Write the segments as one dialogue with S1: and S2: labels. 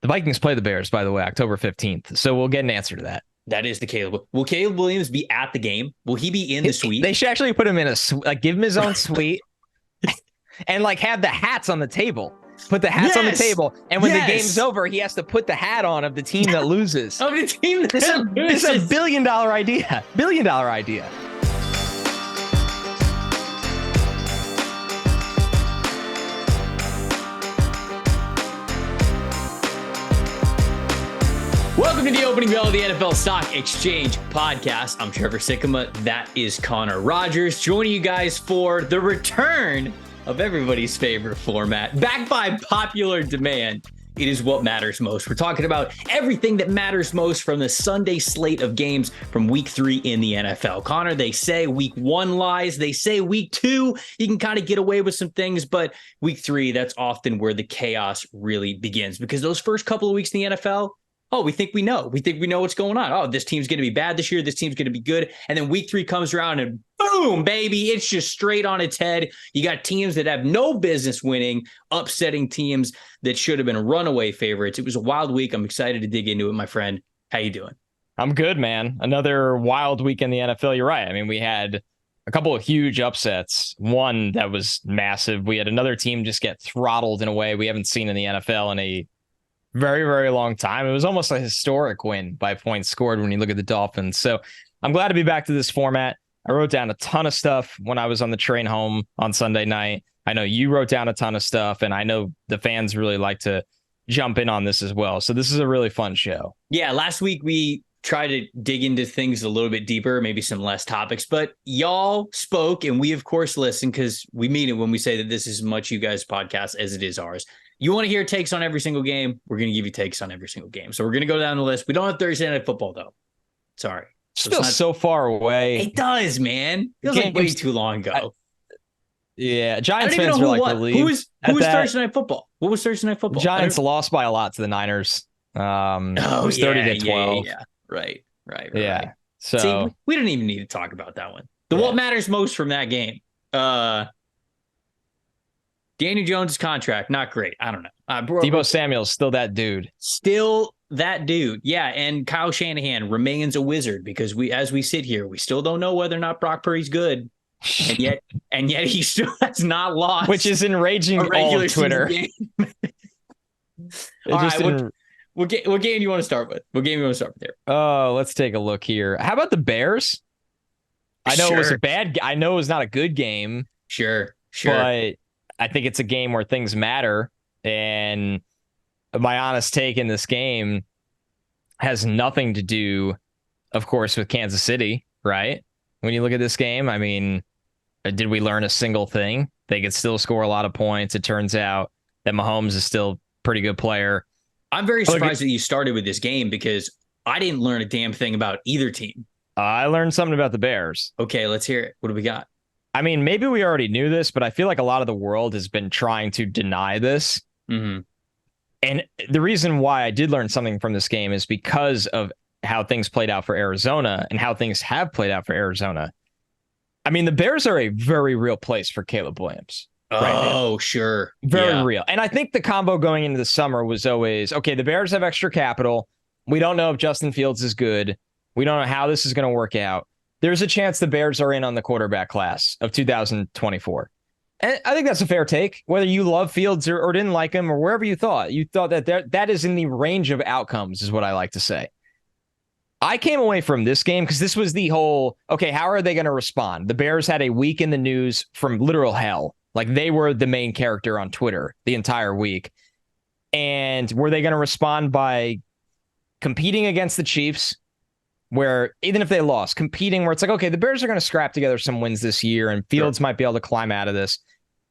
S1: The Vikings play the Bears, by the way, October 15th. So we'll get an answer to that.
S2: That is the Caleb. Will Caleb Williams be at the game? Will he be in the suite?
S1: They should actually put him in give him his own suite and have the hats on the table. Put the hats on the table. And when the game's over, he has to put the hat on of the team that loses.
S2: Of the team that
S1: loses. This is a $1 billion idea. $1 billion idea.
S2: Welcome to the opening bell of the NFL Stock Exchange podcast. I'm Trevor Sikkema. That is Connor Rogers joining you guys for the return of everybody's favorite format. Backed by popular demand, it is what matters most. We're talking about everything that matters most from the Sunday slate of games from week 3 in the NFL. Connor, they say week 1 lies. They say week 2, you can kind of get away with some things, but week 3, that's often where the chaos really begins because those first couple of weeks in the NFL, we think we know. We think we know what's going on. Oh, this team's going to be bad this year. This team's going to be good. And then week 3 comes around and boom, baby, it's just straight on its head. You got teams that have no business winning, upsetting teams that should have been runaway favorites. It was a wild week. I'm excited to dig into it, my friend. How you doing?
S1: I'm good, man. Another wild week in the NFL. You're right. I mean, we had a couple of huge upsets. One that was massive. We had another team just get throttled in a way we haven't seen in the NFL in a very, very long time. It was almost a historic win by points scored when you look at the Dolphins. So I'm glad to be back to this format. I wrote down a ton of stuff when I was on the train home on Sunday night. I know you wrote down a ton of stuff, and I know the fans really like to jump in on this as well. So this is a really fun show.
S2: Yeah, last week we tried to dig into things a little bit deeper, maybe some less topics, but y'all spoke, and we, of course, listen because we mean it when we say that this is as much you guys' podcast as it is ours. You want to hear takes on every single game? We're going to give you takes on every single game. So we're going to go down the list. We don't have Thursday Night Football, though. Sorry.
S1: Feels so far away.
S2: It does, man. Feels like way too long ago.
S1: Giants fans were like relieved.
S2: Who was Thursday Night Football? What was Thursday Night Football?
S1: Giants lost by a lot to the Niners. It was 30-12.
S2: Yeah. Right.
S1: Yeah. So
S2: see, we didn't even need to talk about that one. What matters most from that game? Daniel Jones' contract, not great. I don't know.
S1: Deebo Samuel's still that dude.
S2: Yeah, and Kyle Shanahan remains a wizard because as we sit here, we still don't know whether or not Brock Purdy's good. And yet he still has not lost.
S1: Which is enraging all of Twitter.
S2: All right, what game do you want to start with? What game do you want to start with here?
S1: Oh, let's take a look here. How about the Bears? I know it was I know it was not a good game.
S2: Sure.
S1: But I think it's a game where things matter. And my honest take in this game has nothing to do, of course, with Kansas City, right? When you look at this game, I mean, did we learn a single thing? They could still score a lot of points. It turns out that Mahomes is still a pretty good player.
S2: I'm very surprised that you started with this game because I didn't learn a damn thing about either team.
S1: I learned something about the Bears.
S2: Okay, let's hear it. What do we got?
S1: I mean, maybe we already knew this, but I feel like a lot of the world has been trying to deny this.
S2: Mm-hmm.
S1: And the reason why I did learn something from this game is because of how things played out for Arizona and how things have played out for Arizona. I mean, the Bears are a very real place for Caleb Williams.
S2: Oh, sure.
S1: Very real. And I think the combo going into the summer was always, okay, the Bears have extra capital. We don't know if Justin Fields is good. We don't know how this is going to work out. There's a chance the Bears are in on the quarterback class of 2024. And I think that's a fair take, whether you love Fields or didn't like him or wherever you thought that is in the range of outcomes is what I like to say. I came away from this game because this was the whole, okay, how are they going to respond? The Bears had a week in the news from literal hell. Like they were the main character on Twitter the entire week. And were they going to respond by competing against the Chiefs? Where even if they lost, competing where it's like, okay, the Bears are going to scrap together some wins this year and Fields might be able to climb out of this.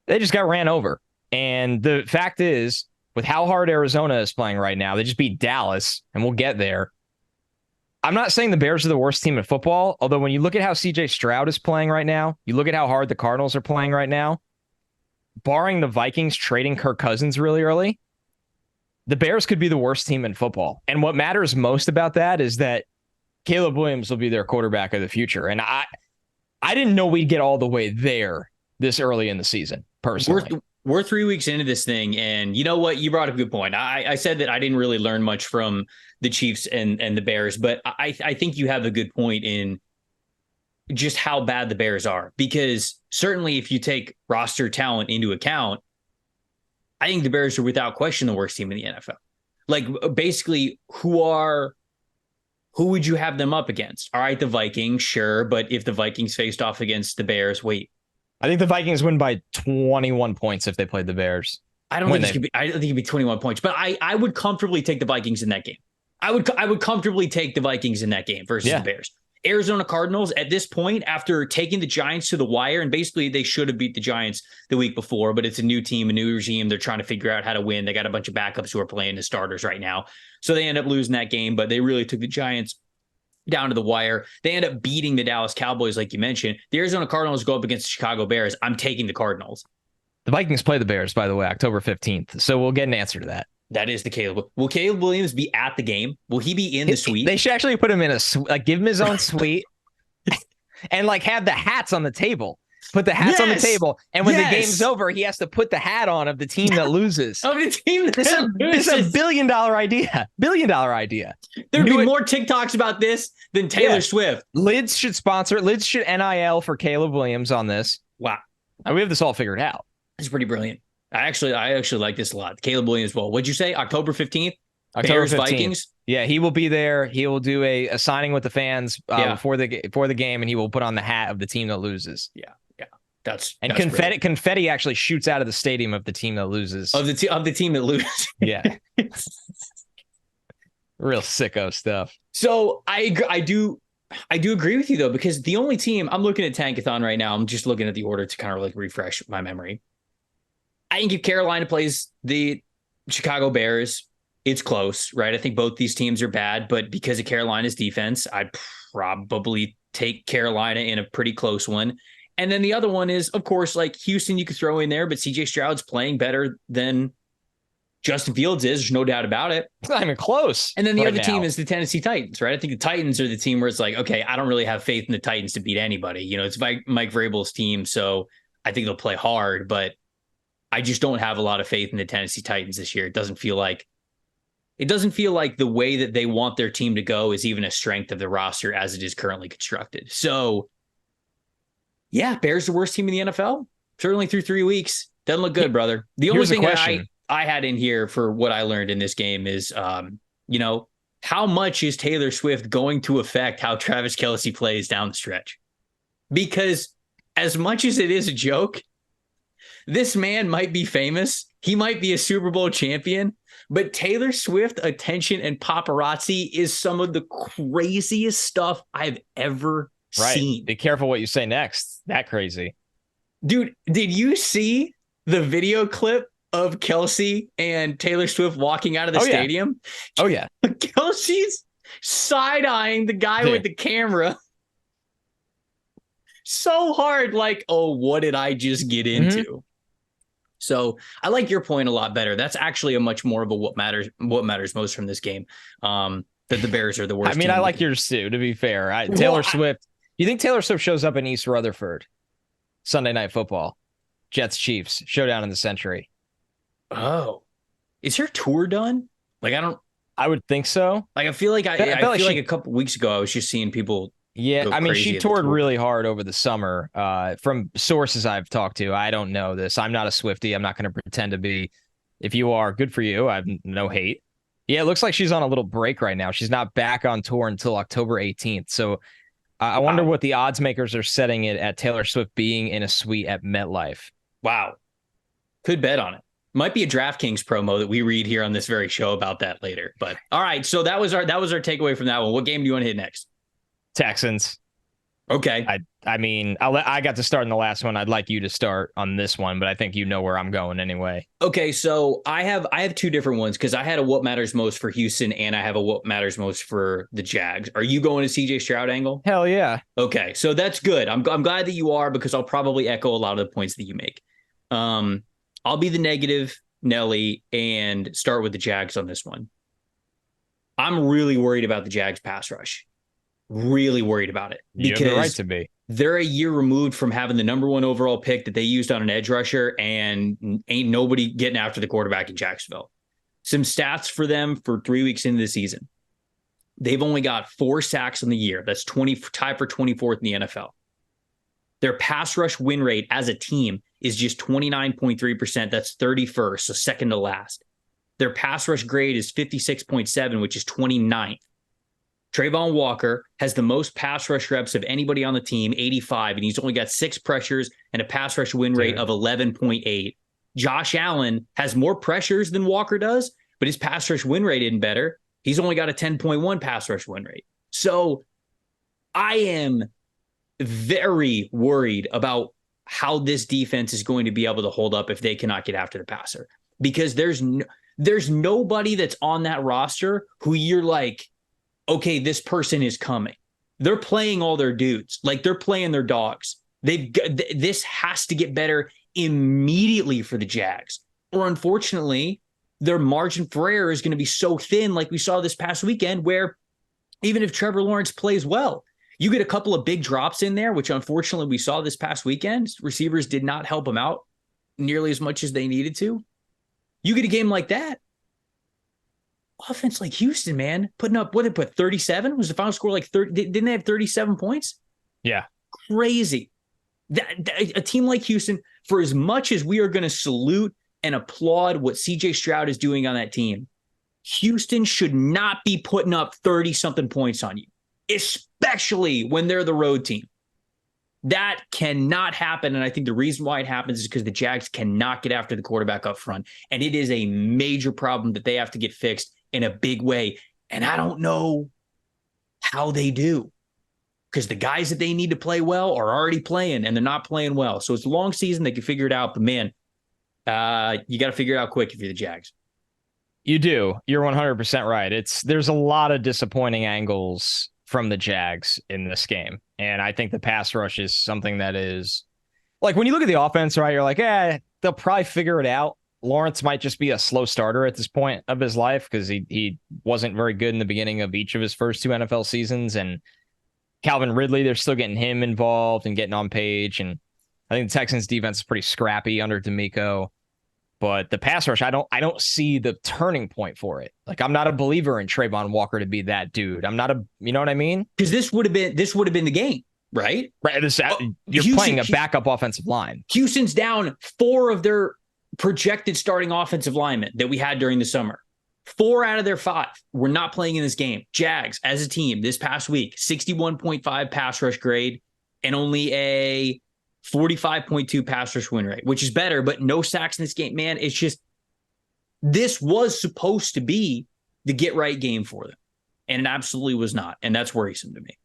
S1: They just got ran over. And the fact is, with how hard Arizona is playing right now, they just beat Dallas, and we'll get there. I'm not saying the Bears are the worst team in football, although when you look at how CJ Stroud is playing right now, you look at how hard the Cardinals are playing right now, barring the Vikings trading Kirk Cousins really early, the Bears could be the worst team in football. And what matters most about that is that Caleb Williams will be their quarterback of the future. And I didn't know we'd get all the way there this early in the season, personally.
S2: we're 3 weeks into this thing, and you know what? You brought up a good point. I said that I didn't really learn much from the Chiefs and the Bears, but I think you have a good point in just how bad the Bears are, because certainly if you take roster talent into account, I think the Bears are without question the worst team in the NFL. Like, basically, who would you have them up against? All right, the Vikings, sure, but if the Vikings faced off against the Bears, wait.
S1: I think the Vikings win by 21 points if they played the Bears.
S2: I don't think it'd be 21 points, but I would comfortably take the Vikings in that game. I would comfortably take the Vikings in that game versus the Bears. Arizona Cardinals at this point, after taking the Giants to the wire, and basically they should have beat the Giants the week before, but it's a new team, a new regime. They're trying to figure out how to win. They got a bunch of backups who are playing as starters right now. So they end up losing that game, but they really took the Giants down to the wire. They end up beating the Dallas Cowboys, like you mentioned. The Arizona Cardinals go up against the Chicago Bears. I'm taking the Cardinals.
S1: The Vikings play the Bears, by the way, October 15th. So we'll get an answer to that.
S2: That is the Caleb. Will Caleb Williams be at the game? Will he be in the suite?
S1: They should actually put him in a suite, like give him his own suite and like have the hats on the table. Put the hats on the table. And when the game's over, he has to put the hat on of the team that loses.
S2: Of the team that loses.
S1: It's a $1 billion idea. $1 billion idea.
S2: There'd be more TikToks about this than Taylor Swift.
S1: Lids should NIL for Caleb Williams on this.
S2: Wow.
S1: And we have this all figured out.
S2: It's pretty brilliant. I actually like this a lot. Caleb Williams. Well, what'd you say? October 15th?
S1: October 15th.
S2: Vikings?
S1: Yeah, he will be there. He will do a signing with the fans before the game, and he will put on the hat of the team that loses.
S2: Yeah. That's
S1: confetti actually shoots out of the stadium of the team that loses.
S2: Of the team that loses.
S1: Yeah. Real sicko stuff.
S2: So I do agree with you, though, because the only team I'm looking at Tankathon right now, I'm just looking at the order to kind of like refresh my memory. I think if Carolina plays the Chicago Bears, it's close, right? I think both these teams are bad, but because of Carolina's defense, I'd probably take Carolina in a pretty close one. And then the other one is, of course, like Houston, you could throw in there, but CJ Stroud's playing better than Justin Fields is. There's no doubt about it.
S1: It's not even close.
S2: And then the other team is the Tennessee Titans, right? I think the Titans are the team where it's like, okay, I don't really have faith in the Titans to beat anybody. You know, it's Mike Vrabel's team, so I think they'll play hard, but I just don't have a lot of faith in the Tennessee Titans this year. It doesn't feel like the way that they want their team to go is even a strength of the roster as it is currently constructed. So, yeah, Bears the worst team in the NFL. Certainly through 3 weeks. Doesn't look good, brother. The only thing that I had in here for what I learned in this game is, how much is Taylor Swift going to affect how Travis Kelce plays down the stretch? Because as much as it is a joke, this man might be famous. He might be a Super Bowl champion, but Taylor Swift attention and paparazzi is some of the craziest stuff I've ever seen.
S1: Be careful what you say next. That crazy.
S2: Dude, did you see the video clip of Kelce and Taylor Swift walking out of the stadium?
S1: Oh, yeah.
S2: Kelce's side-eyeing the guy with the camera so hard, like, oh, what did I just get into? Mm-hmm. So I like your point a lot better. That's actually a much more of a what matters most from this game. That the Bears are the worst.
S1: I mean, I like yours too, to be fair. Taylor Swift. You think Taylor Swift shows up in East Rutherford Sunday Night Football? Jets Chiefs showdown in the century.
S2: Oh, is her tour done? Like,
S1: I would think so.
S2: Like, I feel like like a couple weeks ago I was just seeing people.
S1: Yeah, I mean, she toured really hard over the summer. From sources I've talked to, I don't know this. I'm not a Swiftie. I'm not going to pretend to be. If you are, good for you. I have no hate. Yeah, it looks like she's on a little break right now. She's not back on tour until October 18th. So I wonder what the odds makers are setting it at Taylor Swift being in a suite at MetLife.
S2: Wow. Could bet on it. Might be a DraftKings promo that we read here on this very show about that later. But all right, so that was our takeaway from that one. What game do you want to hit next?
S1: Texans.
S2: Okay.
S1: I mean, I got to start in the last one. I'd like you to start on this one, but I think you know where I'm going anyway.
S2: Okay, so I have two different ones because I had a what matters most for Houston and I have a what matters most for the Jags. Are you going to CJ Stroud angle?
S1: Hell yeah.
S2: Okay, so that's good. I'm glad that you are because I'll probably echo a lot of the points that you make. I'll be the negative Nelly and start with the Jags on this one. I'm really worried about the Jags pass rush. Really worried about it.
S1: You have the right to be.
S2: they're a year removed from having the number 1 overall pick that they used on an edge rusher, and ain't nobody getting after the quarterback in Jacksonville. Some stats for them for 3 weeks into the season. They've only got 4 sacks on the year. That's tied for 24th in the NFL. Their pass rush win rate as a team is just 29.3%. That's 31st, so second to last. Their pass rush grade is 56.7, which is 29th. Trayvon Walker has the most pass rush reps of anybody on the team, 85, and he's only got 6 pressures and a pass rush win rate of 11.8. Josh Allen has more pressures than Walker does, but his pass rush win rate isn't better. He's only got a 10.1 pass rush win rate. So I am very worried about how this defense is going to be able to hold up if they cannot get after the passer, because there's nobody that's on that roster who you're like, okay, this person is coming. They're playing all their dudes. Like, they're playing their dogs. This has to get better immediately for the Jags, or unfortunately, their margin for error is going to be so thin, like we saw this past weekend, where even if Trevor Lawrence plays well, you get a couple of big drops in there, which unfortunately we saw this past weekend. Receivers did not help him out nearly as much as they needed to. You get a game like that. Offense like Houston, man, putting up, what did they put, 37? Was the final score like 30? Didn't they have 37 points?
S1: Yeah.
S2: Crazy. A team like Houston, for as much as we are going to salute and applaud what CJ Stroud is doing on that team, Houston should not be putting up 30-something points on you, especially when they're the road team. That cannot happen, and I think the reason why it happens is because the Jags cannot get after the quarterback up front, and it is a major problem that they have to get fixed in a big way, and I don't know how they do, because the guys that they need to play well are already playing, and they're not playing well. So it's a long season. They can figure it out, but man, you got to figure it out quick if you're the Jags.
S1: You do. You're 100% right. There's a lot of disappointing angles from the Jags in this game. And I think the pass rush is something that is, like, when you look at the offense, right, you're like, they'll probably figure it out. Lawrence might just be a slow starter at this point of his life, because he wasn't very good in the beginning of each of his first 2 NFL seasons. And Calvin Ridley, they're still getting him involved and getting on page. And I think the Texans defense is pretty scrappy under D'Amico. But the pass rush, I don't see the turning point for it. Like, I'm not a believer in Trayvon Walker to be that dude. I'm not you know what I mean?
S2: Because this would have been the game, right?
S1: Right. You're playing a backup offensive line.
S2: Houston's down 4 of their projected starting offensive linemen that we had during the summer. 4 out of their 5 were not playing in this game. Jags, as a team, this past week, 61.5 pass rush grade and only a 45.2 pass rush win rate, which is better, but no sacks in this game. Man, it's just, this was supposed to be the get right game for them, and it absolutely was not, and that's worrisome to me.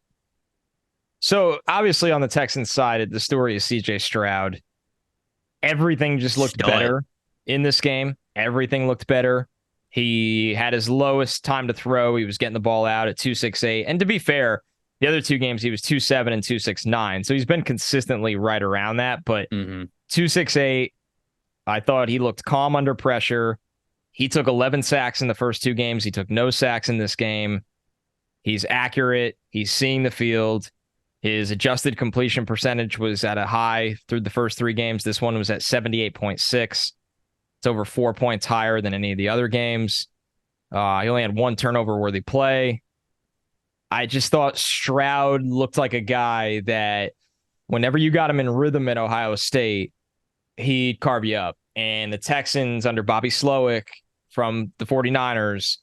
S1: So obviously on the Texans side, the story is CJ Stroud. Everything just looked better in this game. Everything looked better. He had his lowest time to throw. He was getting the ball out at 2.68. And to be fair, the other 2 games, he was 2.7 and 2.69. So he's been consistently right around that. But 2.68, I thought he looked calm under pressure. He took 11 sacks in the first 2 games. He took no sacks in this game. He's accurate. He's seeing the field. His adjusted completion percentage was at a high through the first 3 games. This one was at 78.6. It's over 4 points higher than any of the other games. He only had 1 turnover-worthy play. I just thought Stroud looked like a guy that whenever you got him in rhythm at Ohio State, he'd carve you up. And the Texans under Bobby Slowick from the 49ers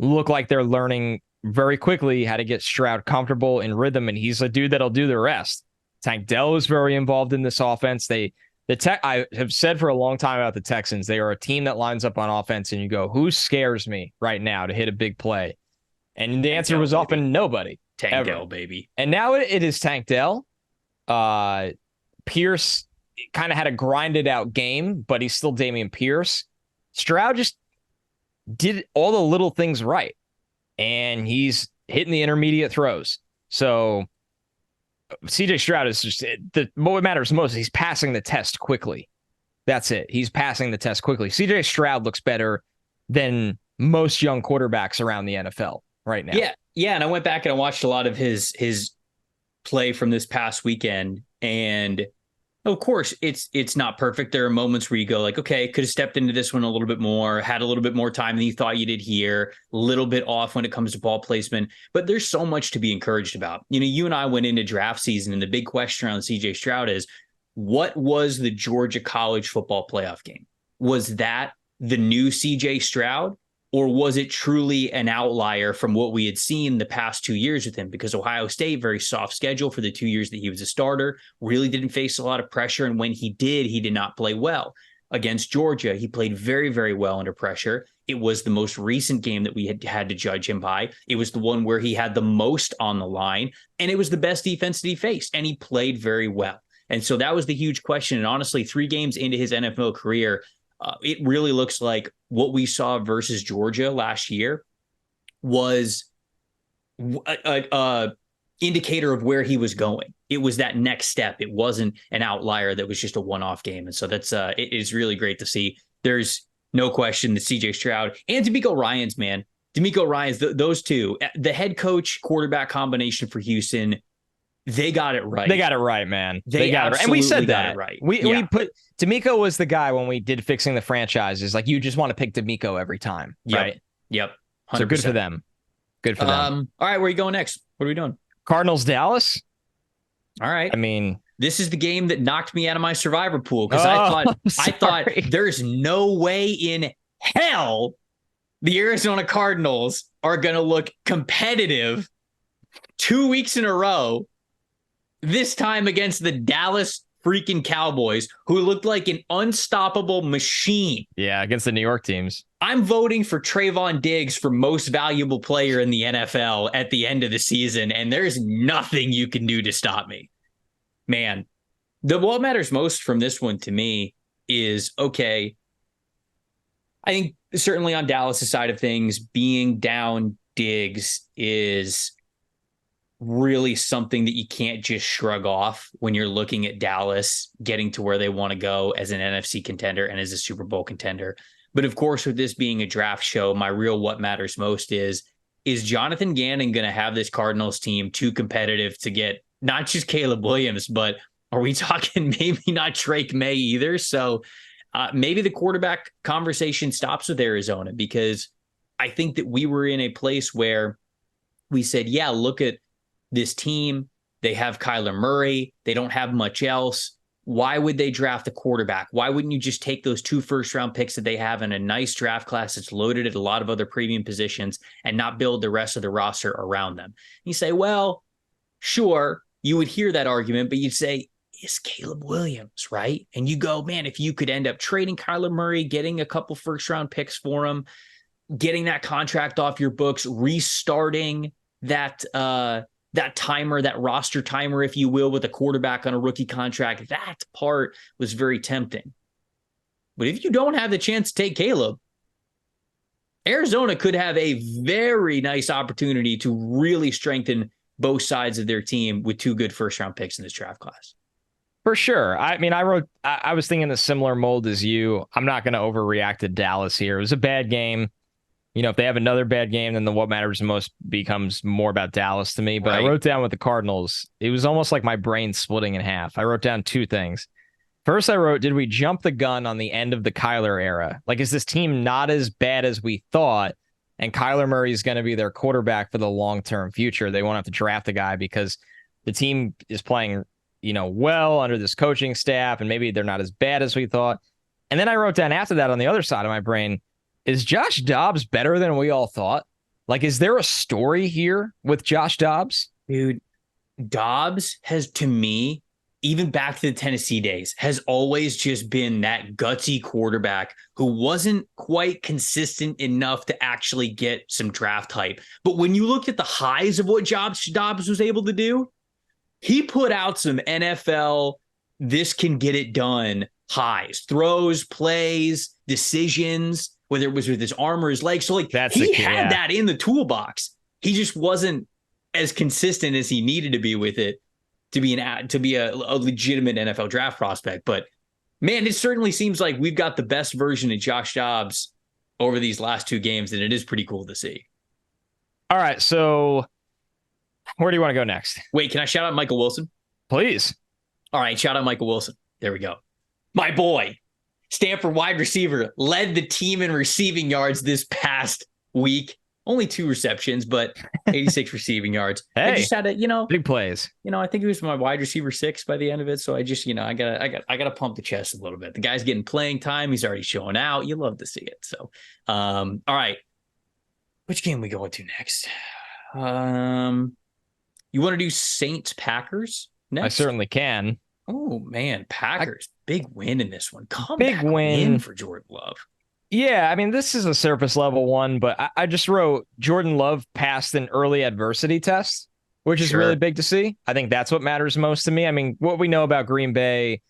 S1: look like they're learning very quickly how to get Stroud comfortable in rhythm, and he's a dude that'll do the rest. Tank Dell is very involved in this offense. I have said for a long time about the Texans, they are a team that lines up on offense, and you go, who scares me right now to hit a big play? And the answer was often nobody.
S2: Tank Dell, baby.
S1: And now it is Tank Dell. Pierce kind of had a grinded out game, but he's still Dameon Pierce. Stroud just did all the little things right, and he's hitting the intermediate throws. So CJ Stroud is just what matters most is he's passing the test quickly. That's it. He's passing the test quickly. CJ Stroud looks better than most young quarterbacks around the NFL right now.
S2: Yeah. And I went back and I watched a lot of his play from this past weekend. And of course, it's not perfect. There are moments where you go like, okay, could have stepped into this one a little bit more, had a little bit more time than you thought you did here, a little bit off when it comes to ball placement. But there's so much to be encouraged about. You know, you and I went into draft season, and the big question around CJ Stroud is, what was the Georgia college football playoff game? Was that the new CJ Stroud? Or was it truly an outlier from what we had seen the past 2 years with him? Because Ohio State, very soft schedule for the 2 years that he was a starter, really didn't face a lot of pressure. And when he did not play well. Against Georgia, he played very, very well under pressure. It was the most recent game that we had to judge him by. It was the one where he had the most on the line, and it was the best defense that he faced, and he played very well. And so that was the huge question. And honestly, 3 games into his NFL career, it really looks like what we saw versus Georgia last year was a indicator of where he was going. It was that next step. It wasn't an outlier that was just a one-off game. And so that's it is really great to see. There's no question that CJ Stroud and DeMeco Ryans, those two, the head coach quarterback combination for Houston, they got it right.
S1: They got it right, man.
S2: They got it right.
S1: And we said that.
S2: Right.
S1: We put DeMeco was the guy when we did fixing the franchises. Like, you just want to pick DeMeco every time, right?
S2: Yep. 100%.
S1: So good for them. Good for them.
S2: All right, where are you going next? What are we doing?
S1: Cardinals, Dallas.
S2: All right.
S1: I mean,
S2: this is the game that knocked me out of my survivor pool because I thought there's no way in hell the Arizona Cardinals are going to look competitive 2 weeks in a row. This time against the Dallas freaking Cowboys, who looked like an unstoppable machine.
S1: Yeah, against the New York teams.
S2: I'm voting for Trayvon Diggs for most valuable player in the NFL at the end of the season, and there's nothing you can do to stop me. Man, what matters most from this one to me is, okay, I think certainly on Dallas' side of things, being down Diggs is really something that you can't just shrug off when you're looking at Dallas getting to where they want to go as an NFC contender and as a Super Bowl contender. But of course, with this being a draft show, my real what matters most is Jonathan Gannon going to have this Cardinals team too competitive to get not just Caleb Williams, but are we talking maybe not Drake May either? So maybe the quarterback conversation stops with Arizona, because I think that we were in a place where we said, yeah, look at this team. They have Kyler Murray. They don't have much else. Why would they draft a quarterback? Why wouldn't you just take those 2 first-round picks that they have in a nice draft class that's loaded at a lot of other premium positions and not build the rest of the roster around them? You say, well, sure, you would hear that argument, but you'd say, it's Caleb Williams, right? And you go, man, if you could end up trading Kyler Murray, getting a couple first-round picks for him, getting that contract off your books, restarting that timer, that roster timer, if you will, with a quarterback on a rookie contract, that part was very tempting. But if you don't have the chance to take Caleb, Arizona could have a very nice opportunity to really strengthen both sides of their team with 2 good first-round picks in this draft class.
S1: For sure. I mean, I was thinking a similar mold as you. I'm not going to overreact to Dallas here. It was a bad game. You know, if they have another bad game, then the what matters most becomes more about Dallas to me. But right. I wrote down with the Cardinals, it was almost like my brain splitting in half. I wrote down 2 things. First, I wrote, did we jump the gun on the end of the Kyler era? Like, is this team not as bad as we thought? And Kyler Murray is going to be their quarterback for the long-term future. They won't have to draft a guy because the team is playing, well under this coaching staff, and maybe they're not as bad as we thought. And then I wrote down after that on the other side of my brain, is Josh Dobbs better than we all thought? Like, is there a story here with Josh Dobbs?
S2: Dude, Dobbs has, to me, even back to the Tennessee days, has always just been that gutsy quarterback who wasn't quite consistent enough to actually get some draft hype. But when you look at the highs of what Josh Dobbs was able to do, he put out some NFL, this can get it done highs, throws, plays, decisions, whether it was with his arm or his legs. So, he had that in the toolbox. He just wasn't as consistent as he needed to be with it to be a legitimate NFL draft prospect. But, man, it certainly seems like we've got the best version of Josh Dobbs over these last 2 games, and it is pretty cool to see.
S1: All right, so Where do you want to go next?
S2: Wait, can I shout out Michael Wilson?
S1: Please.
S2: All right, shout out Michael Wilson. There we go. My boy, Stanford wide receiver, led the team in receiving yards this past week. Only 2 receptions, but 86 receiving yards.
S1: Hey,
S2: I just had a,
S1: big plays.
S2: I think he was my wide receiver 6 by the end of it. So I just, I gotta pump the chest a little bit. The guy's getting playing time. He's already showing out. You love to see it. So, all right. Which game we going to next? You want to do Saints Packers next?
S1: I certainly can.
S2: Oh man, Packers, big win in this one.
S1: Big win
S2: for Jordan Love.
S1: Yeah, I mean, this is a surface level one, but I just wrote Jordan Love passed an early adversity test, which is really big to see. I think that's what matters most to me. I mean, what we know about Green Bay,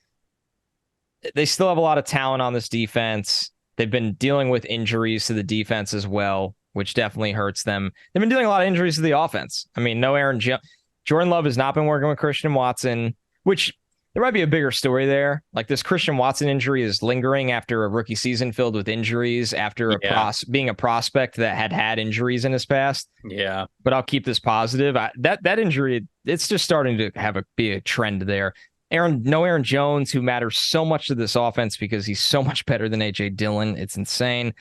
S1: they still have a lot of talent on this defense. They've been dealing with injuries to the defense as well, which definitely hurts them. They've been dealing a lot of injuries to the offense. I mean, no Aaron Jones. Jordan Love has not been working with Christian Watson, which there might be a bigger story there. Like, this Christian Watson injury is lingering after a rookie season filled with injuries, after being a prospect that had injuries in his past.
S2: Yeah.
S1: But I'll keep this positive. That injury, it's just starting to be a trend there. Aaron Jones, who matters so much to this offense because he's so much better than A.J. Dillon. It's insane.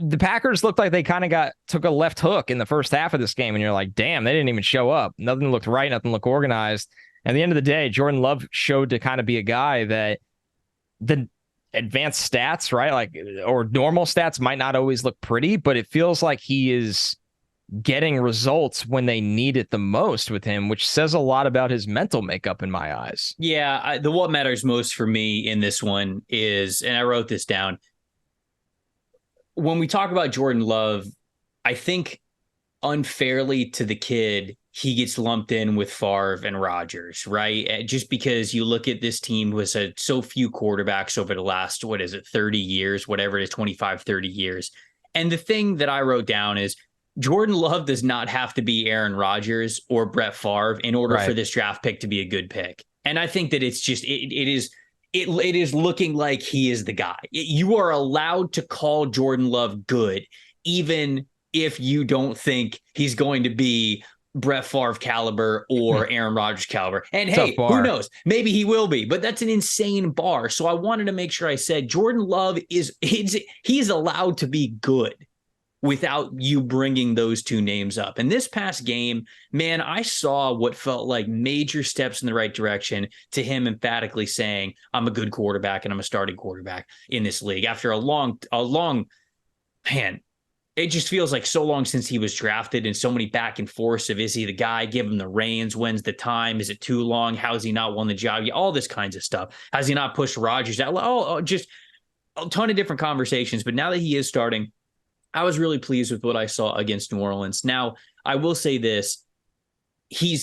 S1: The Packers looked like they kind of took a left hook in the first half of this game, and you're like, damn, they didn't even show up. Nothing looked right. Nothing looked organized. At the end of the day, Jordan Love showed to kind of be a guy that the advanced stats, right? Like, or normal stats might not always look pretty, but it feels like he is getting results when they need it the most with him, which says a lot about his mental makeup in my eyes.
S2: Yeah. What matters most for me in this one is, and I wrote this down, when we talk about Jordan Love, I think unfairly to the kid, he gets lumped in with Favre and Rodgers, right? Just because you look at this team who has had so few quarterbacks over the last, 30 years, whatever it is, 25, 30 years. And the thing that I wrote down is Jordan Love does not have to be Aaron Rodgers or Brett Favre in order for this draft pick to be a good pick. And I think that it's just, it is looking like he is the guy. You are allowed to call Jordan Love good, even if you don't think he's going to be Brett Favre caliber or Aaron Rodgers caliber. And hey, who knows? Maybe he will be, but that's an insane bar. So I wanted to make sure I said Jordan Love he's allowed to be good without you bringing those two names up. And this past game, man, I saw what felt like major steps in the right direction to him emphatically saying, I'm a good quarterback and I'm a starting quarterback in this league after a long, man, it just feels like so long since he was drafted and so many back and forths of, is he the guy? Give him the reins. When's the time? Is it too long? How has he not won the job? All this kinds of stuff. Has he not pushed Rodgers out? Just a ton of different conversations. But now that he is starting, I was really pleased with what I saw against New Orleans. Now, I will say this. He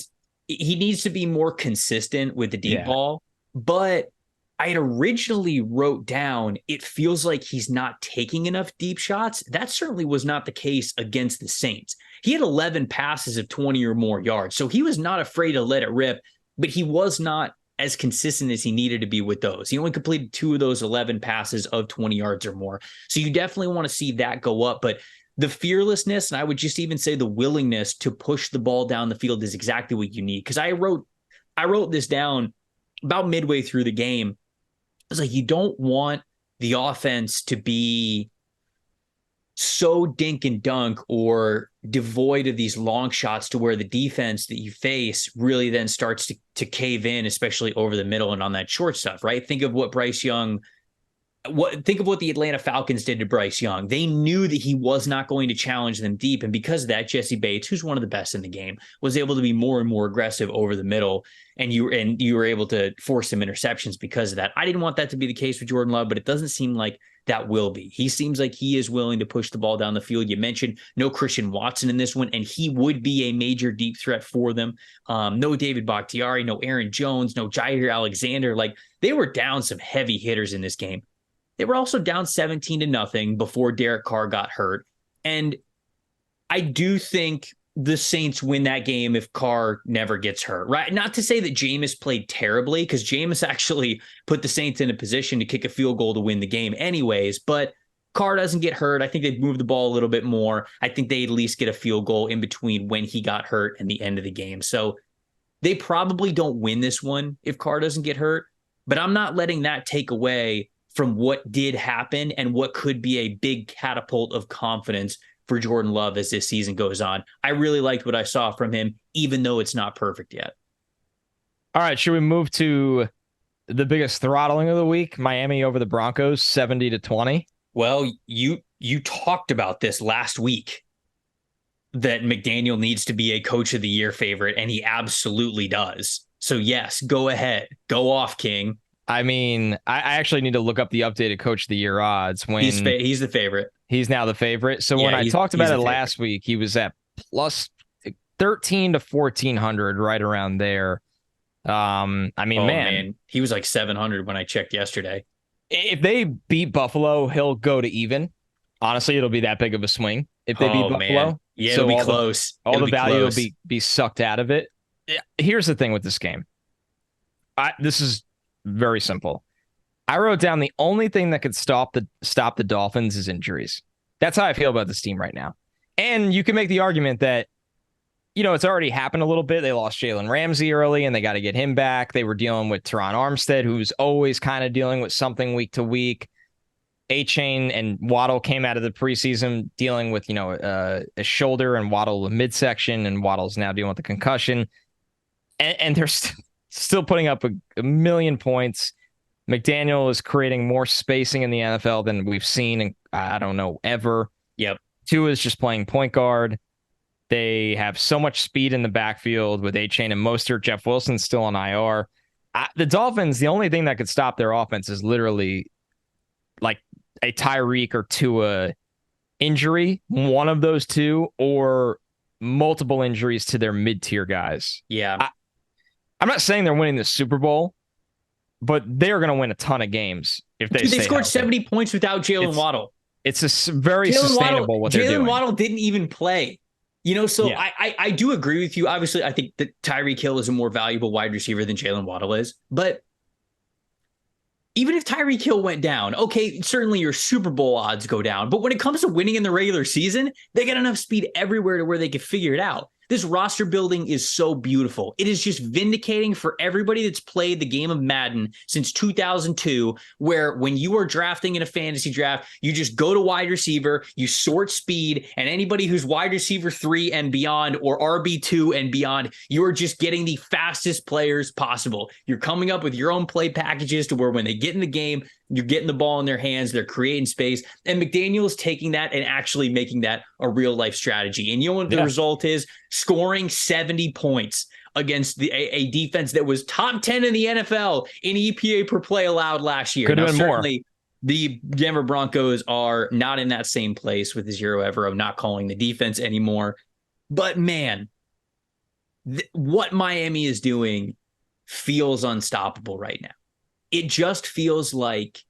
S2: needs to be more consistent with the deep ball, but I had originally wrote down, it feels like he's not taking enough deep shots. That certainly was not the case against the Saints. He had 11 passes of 20 or more yards, so he was not afraid to let it rip, but he was not as consistent as he needed to be with those. He only completed 2 of those 11 passes of 20 yards or more. So you definitely want to see that go up, but the fearlessness, and I would just even say the willingness to push the ball down the field is exactly what you need. Because I wrote this down about midway through the game. It's like, you don't want the offense to be so dink and dunk or devoid of these long shots to where the defense that you face really then starts to cave in, especially over the middle and on that short stuff, right? Think of what the Atlanta Falcons did to Bryce Young. They knew that he was not going to challenge them deep. And because of that, Jesse Bates, who's one of the best in the game, was able to be more and more aggressive over the middle. And you were able to force some interceptions because of that. I didn't want that to be the case with Jordan Love, but it doesn't seem like that will be. He seems like he is willing to push the ball down the field. You mentioned no Christian Watson in this one, and he would be a major deep threat for them. No David Bakhtiari, no Aaron Jones, no Jair Alexander. Like, they were down some heavy hitters in this game. They were also down 17-0 before Derek Carr got hurt. And I do think the Saints win that game if Carr never gets hurt, right? Not to say that Jameis played terribly, because Jameis actually put the Saints in a position to kick a field goal to win the game anyways, but Carr doesn't get hurt, I think they'd move the ball a little bit more. I think they at least get a field goal in between when he got hurt and the end of the game. So they probably don't win this one if Carr doesn't get hurt, but I'm not letting that take away from what did happen and what could be a big catapult of confidence for Jordan Love as this season goes on. I really liked what I saw from him, even though it's not perfect yet.
S1: All right, should we move to the biggest throttling of the week? Miami over the Broncos, 70-20.
S2: Well, you talked about this last week, that McDaniel needs to be a coach of the year favorite, and he absolutely does. So yes, go ahead. Go off, King.
S1: I mean, I actually need to look up the updated coach of the year odds. When
S2: he's the favorite.
S1: He's now the favorite. So when I talked about it last week, he was at plus 13 to 1400, right around there. I mean, man,
S2: he was like 700 when I checked yesterday.
S1: If they beat Buffalo, he'll go to even. Honestly, it'll be that big of a swing if they beat Buffalo.
S2: Man. Yeah, so it'll be close.
S1: All the value will be sucked out of it. Here's the thing with this game. This is very simple. I wrote down the only thing that could stop the Dolphins is injuries. That's how I feel about this team right now. And you can make the argument that, it's already happened a little bit. They lost Jalen Ramsey early, and they got to get him back. They were dealing with Teron Armstead, who's always kind of dealing with something week to week. A-Chain and Waddle came out of the preseason dealing with, a shoulder, and Waddle a midsection, and Waddle's now dealing with the concussion. And they're still putting up a million points. McDaniel is creating more spacing in the NFL than we've seen in, I don't know, ever.
S2: Yep.
S1: Tua is just playing point guard. They have so much speed in the backfield with A-Chain and Mostert. Jeff Wilson's still on IR. The Dolphins, the only thing that could stop their offense is literally like a Tyreek or Tua injury, one of those two, or multiple injuries to their mid-tier guys.
S2: Yeah.
S1: I'm not saying they're winning the Super Bowl, but they're going to win a ton of games if they
S2: scored
S1: healthy.
S2: 70 points without Jalen Waddle.
S1: It's a very sustainable what they're doing.
S2: Jalen Waddle didn't even play. So yeah. I do agree with you. Obviously, I think that Tyreek Hill is a more valuable wide receiver than Jalen Waddle is. But even if Tyreek Hill went down, okay, certainly your Super Bowl odds go down. But when it comes to winning in the regular season, they got enough speed everywhere to where they can figure it out. This roster building is so beautiful. It is just vindicating for everybody that's played the game of Madden since 2002, where when you are drafting in a fantasy draft, you just go to wide receiver, you sort speed, and anybody who's wide receiver 3 and beyond or RB2 and beyond, you are just getting the fastest players possible. You're coming up with your own play packages to where when they get in the game, you're getting the ball in their hands, they're creating space, and McDaniel is taking that and actually making that a real life strategy. And you know what the result is? Scoring 70 points against a defense that was top 10 in the NFL in EPA per play allowed last year.
S1: Could have been more.
S2: The Denver Broncos are not in that same place with the zero ever of not calling the defense anymore. But man, what Miami is doing feels unstoppable right now. It just feels like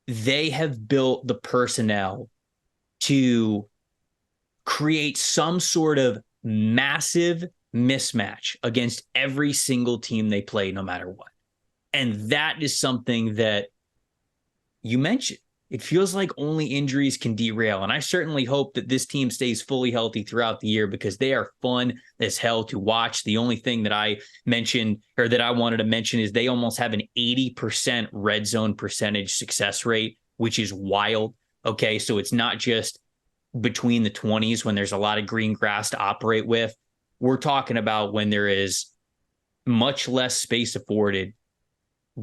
S2: they have built the personnel to create some sort of massive mismatch against every single team they play, no matter what. And that is something that you mentioned. It feels like only injuries can derail. And I certainly hope that this team stays fully healthy throughout the year because they are fun as hell to watch. The only thing that I mentioned or that I wanted to mention is they almost have an 80% red zone percentage success rate, which is wild. Okay, so it's not just between the 20s when there's a lot of green grass to operate with. We're talking about when there is much less space afforded.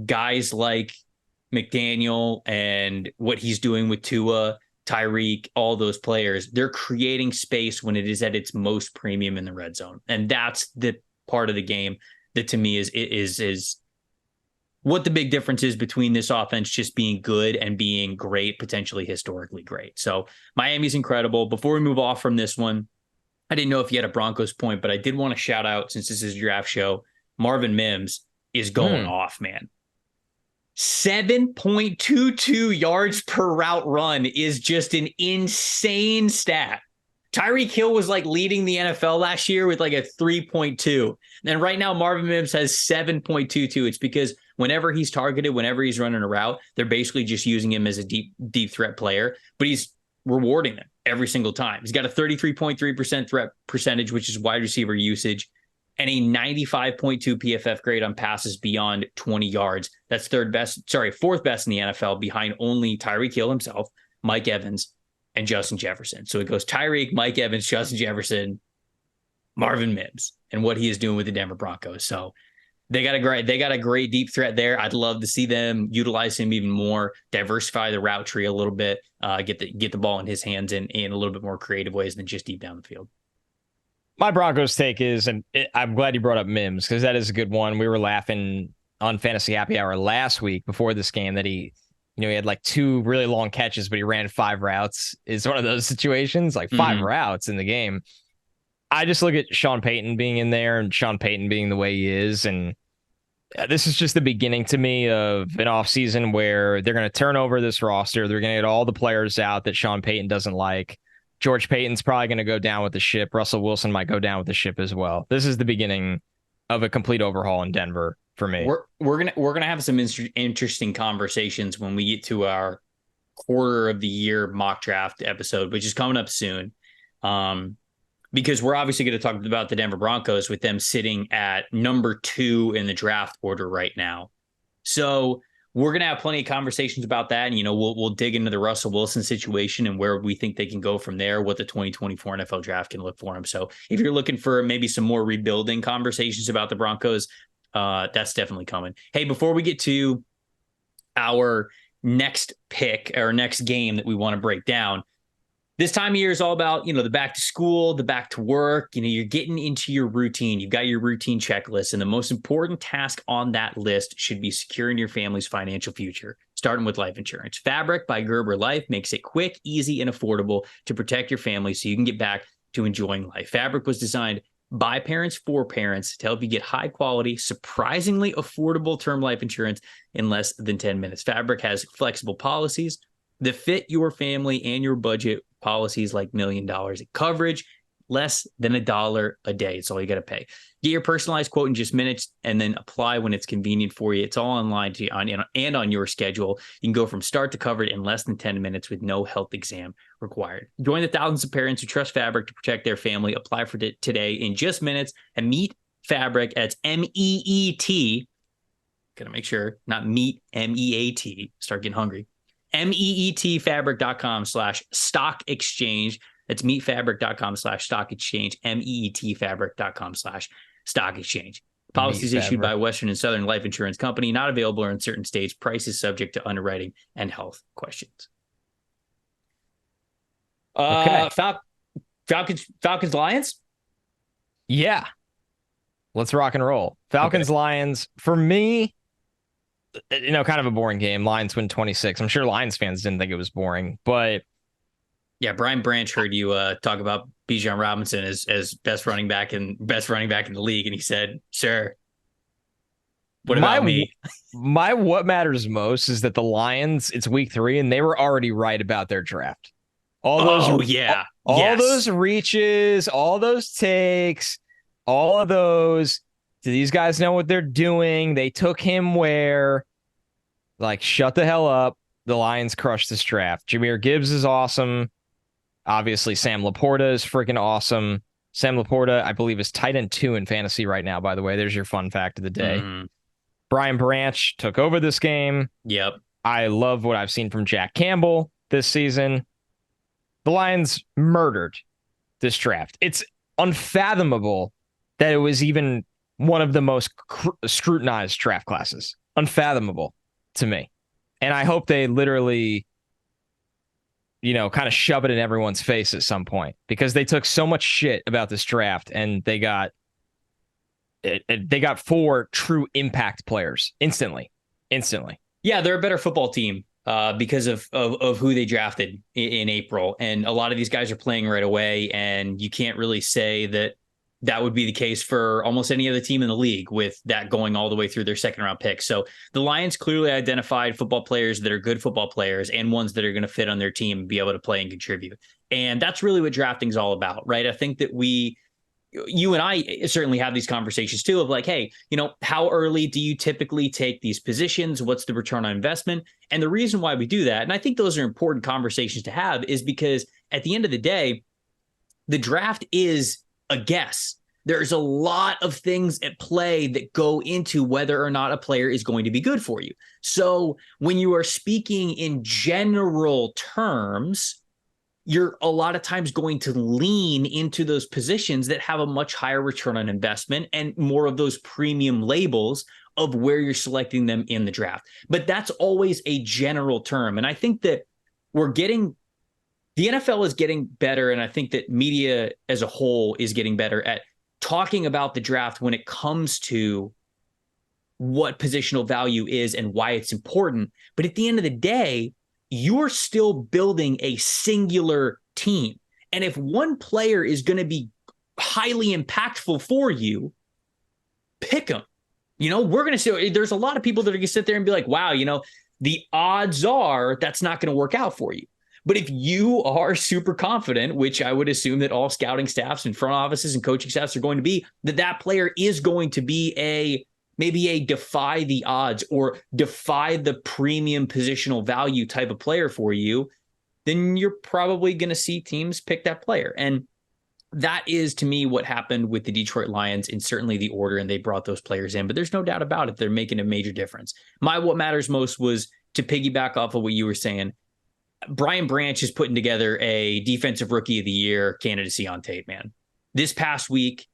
S2: Guys like McDaniel and what he's doing with Tua, Tyreek, all those players, they're creating space when it is at its most premium in the red zone. And that's the part of the game that to me is what the big difference is between this offense just being good and being great, potentially historically great. So Miami's incredible. Before we move off from this one, I didn't know if you had a Broncos point, but I did want to shout out, since this is a draft show, Marvin Mims is going off, man. 7.22 yards per route run is just an insane stat. Tyreek Hill was like leading the NFL last year with like a 3.2. And right now, Marvin Mims has 7.22. It's because whenever he's targeted, whenever he's running a route, they're basically just using him as a deep threat player, but he's rewarding them every single time. He's got a 33.3% threat percentage, which is wide receiver usage, and a 95.2 PFF grade on passes beyond 20 yards. That's fourth best in the NFL, behind only Tyreek Hill himself, Mike Evans, and Justin Jefferson. So it goes Tyreek, Mike Evans, Justin Jefferson, Marvin Mims, and what he is doing with the Denver Broncos. So they got a great deep threat there. I'd love to see them utilize him even more, diversify the route tree a little bit, get the ball in his hands in a little bit more creative ways than just deep down the field.
S1: My Broncos take is, and I'm glad you brought up Mims, because that is a good one. We were laughing on Fantasy Happy Hour last week before this game that he had like 2 really long catches, but he ran 5 routes. It's one of those situations, like 5 routes in the game. I just look at Sean Payton being in there and Sean Payton being the way he is. And this is just the beginning to me of an offseason where they're going to turn over this roster. They're going to get all the players out that Sean Payton doesn't like. George Payton's probably going to go down with the ship. Russell Wilson might go down with the ship as well. This is the beginning of a complete overhaul in Denver for me.
S2: We're gonna have some interesting conversations when we get to our quarter of the year mock draft episode, which is coming up soon. Because we're obviously going to talk about the Denver Broncos with them sitting at number 2 in the draft order right now. So we're going to have plenty of conversations about that. And, we'll dig into the Russell Wilson situation and where we think they can go from there, what the 2024 NFL draft can look for him. So if you're looking for maybe some more rebuilding conversations about the Broncos, that's definitely coming. Hey, before we get to our next pick or next game that we want to break down, this time of year is all about, the back to school, the back to work. You're getting into your routine. You've got your routine checklist. And the most important task on that list should be securing your family's financial future, starting with life insurance. Fabric by Gerber Life makes it quick, easy, and affordable to protect your family so you can get back to enjoying life. Fabric was designed by parents for parents to help you get high quality, surprisingly affordable term life insurance in less than 10 minutes. Fabric has flexible policies that fit your family and your budget. Policies like $1 million in coverage, less than $1 a day. It's all you got to pay. Get your personalized quote in just minutes and then apply when it's convenient for you. It's all online and on your schedule. You can go from start to covered in less than 10 minutes with no health exam required. Join the thousands of parents who trust Fabric to protect their family. Apply for it today in just minutes and meet Fabric. That's MEET. Got to make sure, not meet, MEAT. Start getting hungry. MEETfabric.com/stock exchange. That's meetfabric.com/stock exchange. MEETfabric.com/stock exchange. Policies issued by Western and Southern Life Insurance Company, not available in certain states. Prices subject to underwriting and health questions. Okay. Falcons, Lions?
S1: Yeah. Let's rock and roll. Falcons, Lions. For me, kind of a boring game. Lions win 26. I'm sure Lions fans didn't think it was boring, but
S2: yeah, Brian Branch heard you talk about Bijan Robinson as best running back in the league, and he said, "Sure." What about me?
S1: What matters most is that the Lions, it's week 3, and they were already right about their draft. All those reaches, all those takes, all of those. Do these guys know what they're doing? They took him where? Like, shut the hell up. The Lions crushed this draft. Jahmyr Gibbs is awesome. Obviously, Sam Laporta is freaking awesome. Sam Laporta, I believe, is tight end 2 in fantasy right now, by the way. There's your fun fact of the day. Mm-hmm. Brian Branch took over this game.
S2: Yep.
S1: I love what I've seen from Jack Campbell this season. The Lions murdered this draft. It's unfathomable that it was even one of the most scrutinized draft classes. Unfathomable to me. And I hope they literally, kind of shove it in everyone's face at some point, because they took so much shit about this draft and they got 4 true impact players instantly.
S2: Yeah, they're a better football team because of who they drafted in April. And a lot of these guys are playing right away. And you can't really say that would be the case for almost any other team in the league, with that going all the way through their second round pick. So the Lions clearly identified football players that are good football players and ones that are going to fit on their team and be able to play and contribute. And that's really what drafting is all about, right? I think that we you and I certainly have these conversations too of like, hey, how early do you typically take these positions? What's the return on investment? And the reason why we do that, and I think those are important conversations to have, is because at the end of the day, the draft is a guess. There's a lot of things at play that go into whether or not a player is going to be good for you. So when you are speaking in general terms, you're a lot of times going to lean into those positions that have a much higher return on investment and more of those premium labels of where you're selecting them in the draft. But that's always a general term. And I think that the NFL is getting better, and I think that media as a whole is getting better at talking about the draft when it comes to what positional value is and why it's important. But at the end of the day, you're still building a singular team. And if one player is going to be highly impactful for you, pick them. We're going to say there's a lot of people that are going to sit there and be like, wow, the odds are that's not going to work out for you. But if you are super confident, which I would assume that all scouting staffs and front offices and coaching staffs are going to be, that player is going to be maybe a defy the odds or defy the premium positional value type of player for you, then you're probably going to see teams pick that player. And that is, to me, what happened with the Detroit Lions in certainly the order, and they brought those players in. But there's no doubt about it. They're making a major difference. What matters most was to piggyback off of what you were saying. Brian Branch is putting together a defensive rookie of the year candidacy on tape, man. This past week,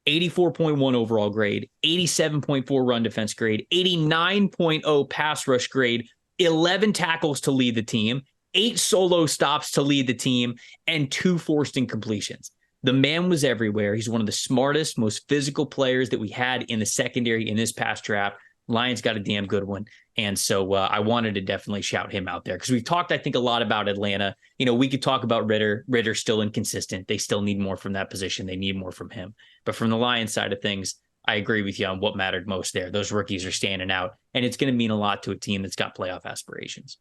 S2: 84.1 overall grade, 87.4 run defense grade, 89.0 pass rush grade, 11 tackles to lead the team, 8 solo stops to lead the team, and 2 forced incompletions. The man was everywhere. He's one of the smartest, most physical players that we had in the secondary in this past draft. Lions got a damn good one. And so I wanted to definitely shout him out there because we've talked, I think, a lot about Atlanta. We could talk about Ritter. Ritter's still inconsistent. They still need more from that position. They need more from him. But from the Lions side of things, I agree with you on what mattered most there. Those rookies are standing out, and it's going to mean a lot to a team that's got playoff aspirations.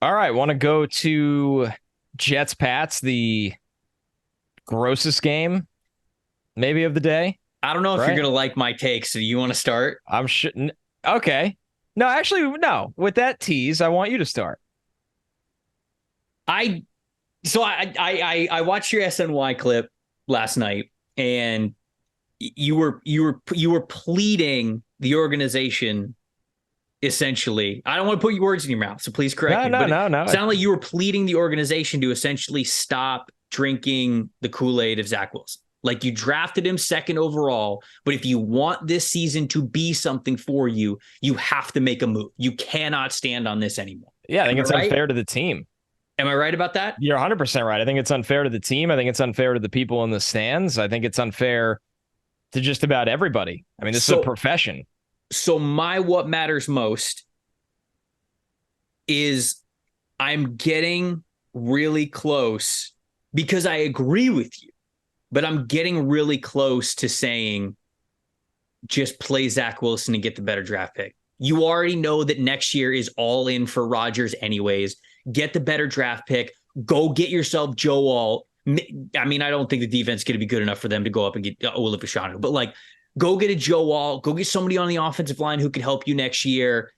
S1: All right. Want to go to Jets Pats, the grossest game maybe of the day?
S2: I don't know if you're going to like my take, so you want to start?
S1: I'm sure. Okay. No, actually, no. With that tease, I want you to start.
S2: I watched your SNY clip last night, and you were pleading the organization essentially. I don't want to put your words in your mouth, so please correct me.
S1: No.
S2: It sounded like you were pleading the organization to essentially stop drinking the Kool-Aid of Zach Wilson. Like, you drafted him second overall, but if you want this season to be something for you, you have to make a move. You cannot stand on this anymore.
S1: Yeah, I think it's unfair to the team.
S2: Am I right about that?
S1: You're 100% right. I think it's unfair to the team. I think it's unfair to the people in the stands. I think it's unfair to just about everybody. I mean, this is a profession.
S2: So what matters most is I'm getting really close because I agree with you. But I'm getting really close to saying just play Zach Wilson and get the better draft pick. You already know that next year is all in for Rodgers anyways. Get the better draft pick. Go get yourself Joe Alt. I mean, I don't think the defense is going to be good enough for them to go up and get Ola Fashanu. But, go get a Joe Alt. Go get somebody on the offensive line who can help you next year.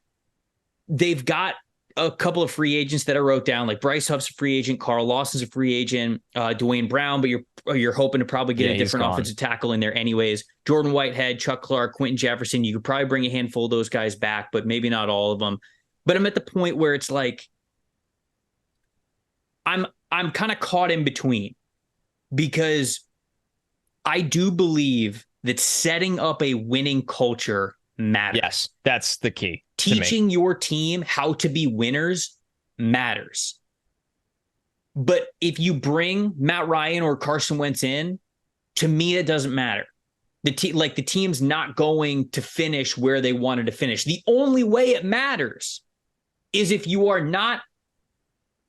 S2: They've got a couple of free agents that I wrote down, like Bryce Huff's a free agent, Carl Lawson's a free agent, Dwayne Brown, but you're hoping to probably get a different offensive tackle in there anyways. Jordan Whitehead, Chuck Clark, Quentin Jefferson. You could probably bring a handful of those guys back, but maybe not all of them. But I'm at the point where it's like I'm kind of caught in between, because I do believe that setting up a winning culture matters.
S1: Yes, that's the key.
S2: Teaching your team how to be winners matters. But if you bring Matt Ryan or Carson Wentz in, to me, it doesn't matter. The team's not going to finish where they wanted to finish. The only way it matters is if you are not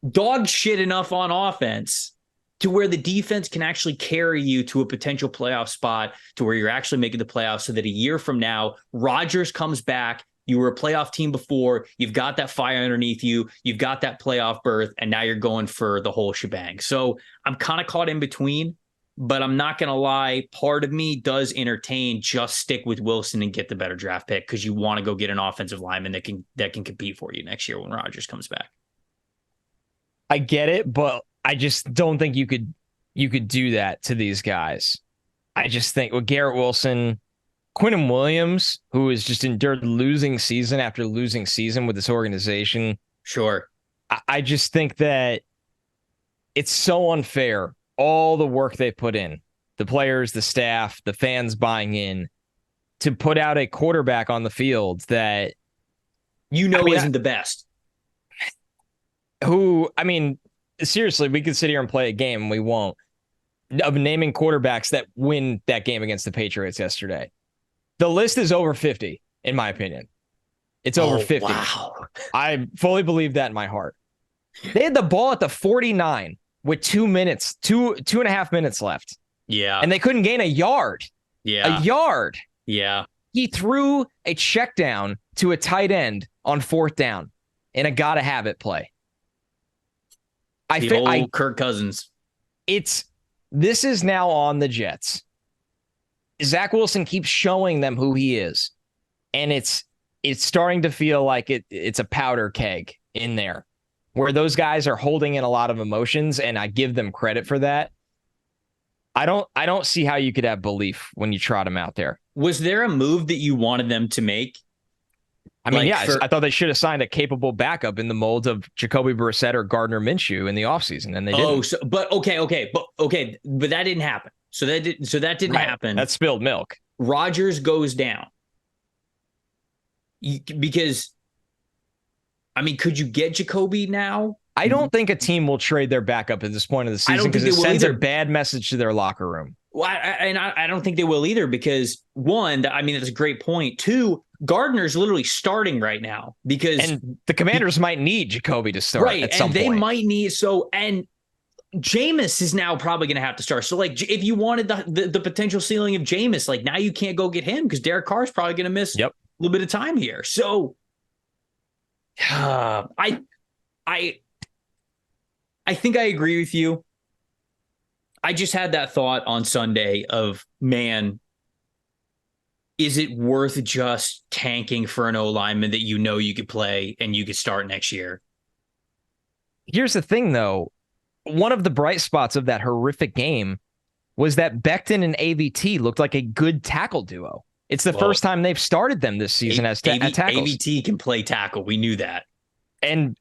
S2: dog shit enough on offense to where the defense can actually carry you to a potential playoff spot, to where you're actually making the playoffs, so that a year from now, Rodgers comes back. You were a playoff team before. You've got that fire underneath you. You've got that playoff berth, and now you're going for the whole shebang. So I'm kind of caught in between, but I'm not going to lie. Part of me does entertain just stick with Wilson and get the better draft pick because you want to go get an offensive lineman that can compete for you next year when Rodgers comes back.
S1: I get it, but I just don't think you could do that to these guys. I just think with Garrett Wilson, Quinnen Williams, who has just endured losing season after losing season with this organization.
S2: Sure.
S1: I just think that it's so unfair. All the work they put in, the players, the staff, the fans buying in, to put out a quarterback on the field that
S2: isn't the best.
S1: Seriously, we could sit here and play a game, and we won't, of naming quarterbacks that win that game against the Patriots yesterday. The list is over 50, in my opinion. It's over 50.
S2: Wow.
S1: I fully believe that in my heart. They had the ball at the 49 with 2 minutes, two and a half minutes left.
S2: Yeah.
S1: And they couldn't gain a yard.
S2: Yeah.
S1: A yard.
S2: Yeah.
S1: He threw a check down to a tight end on 4th down in a gotta have it play.
S2: Kirk Cousins.
S1: This is now on the Jets. Zach Wilson keeps showing them who he is. And it's starting to feel like it's a powder keg in there where those guys are holding in a lot of emotions, and I give them credit for that. I don't see how you could have belief when you trot him out there.
S2: Was there a move that you wanted them to make?
S1: I thought they should have signed a capable backup in the mold of Jacoby Brissett or Gardner Minshew in the offseason, and they didn't.
S2: But that didn't happen. So that didn't happen.
S1: That's spilled milk.
S2: Rodgers goes down. Because, could you get Jacoby now?
S1: I don't think a team will trade their backup at this point of the season because it sends a bad message to their locker room.
S2: Well, I don't think they will either because, one, that's a great point. Two, Gardner's literally starting right now
S1: and the Commanders might need Jacoby to start at some point.
S2: They might need and Jameis is now probably going to have to start. So, if you wanted the potential ceiling of Jameis, now you can't go get him because Derek Carr is probably going to miss a little bit of time here. So, I think I agree with you. I just had that thought on Sunday of, man, is it worth just tanking for an O-lineman that you could play and you could start next year?
S1: Here's the thing, though. One of the bright spots of that horrific game was that Becton and AVT looked like a good tackle duo. It's the first time they've started them this season as tackles.
S2: AVT can play tackle. We knew that.
S1: And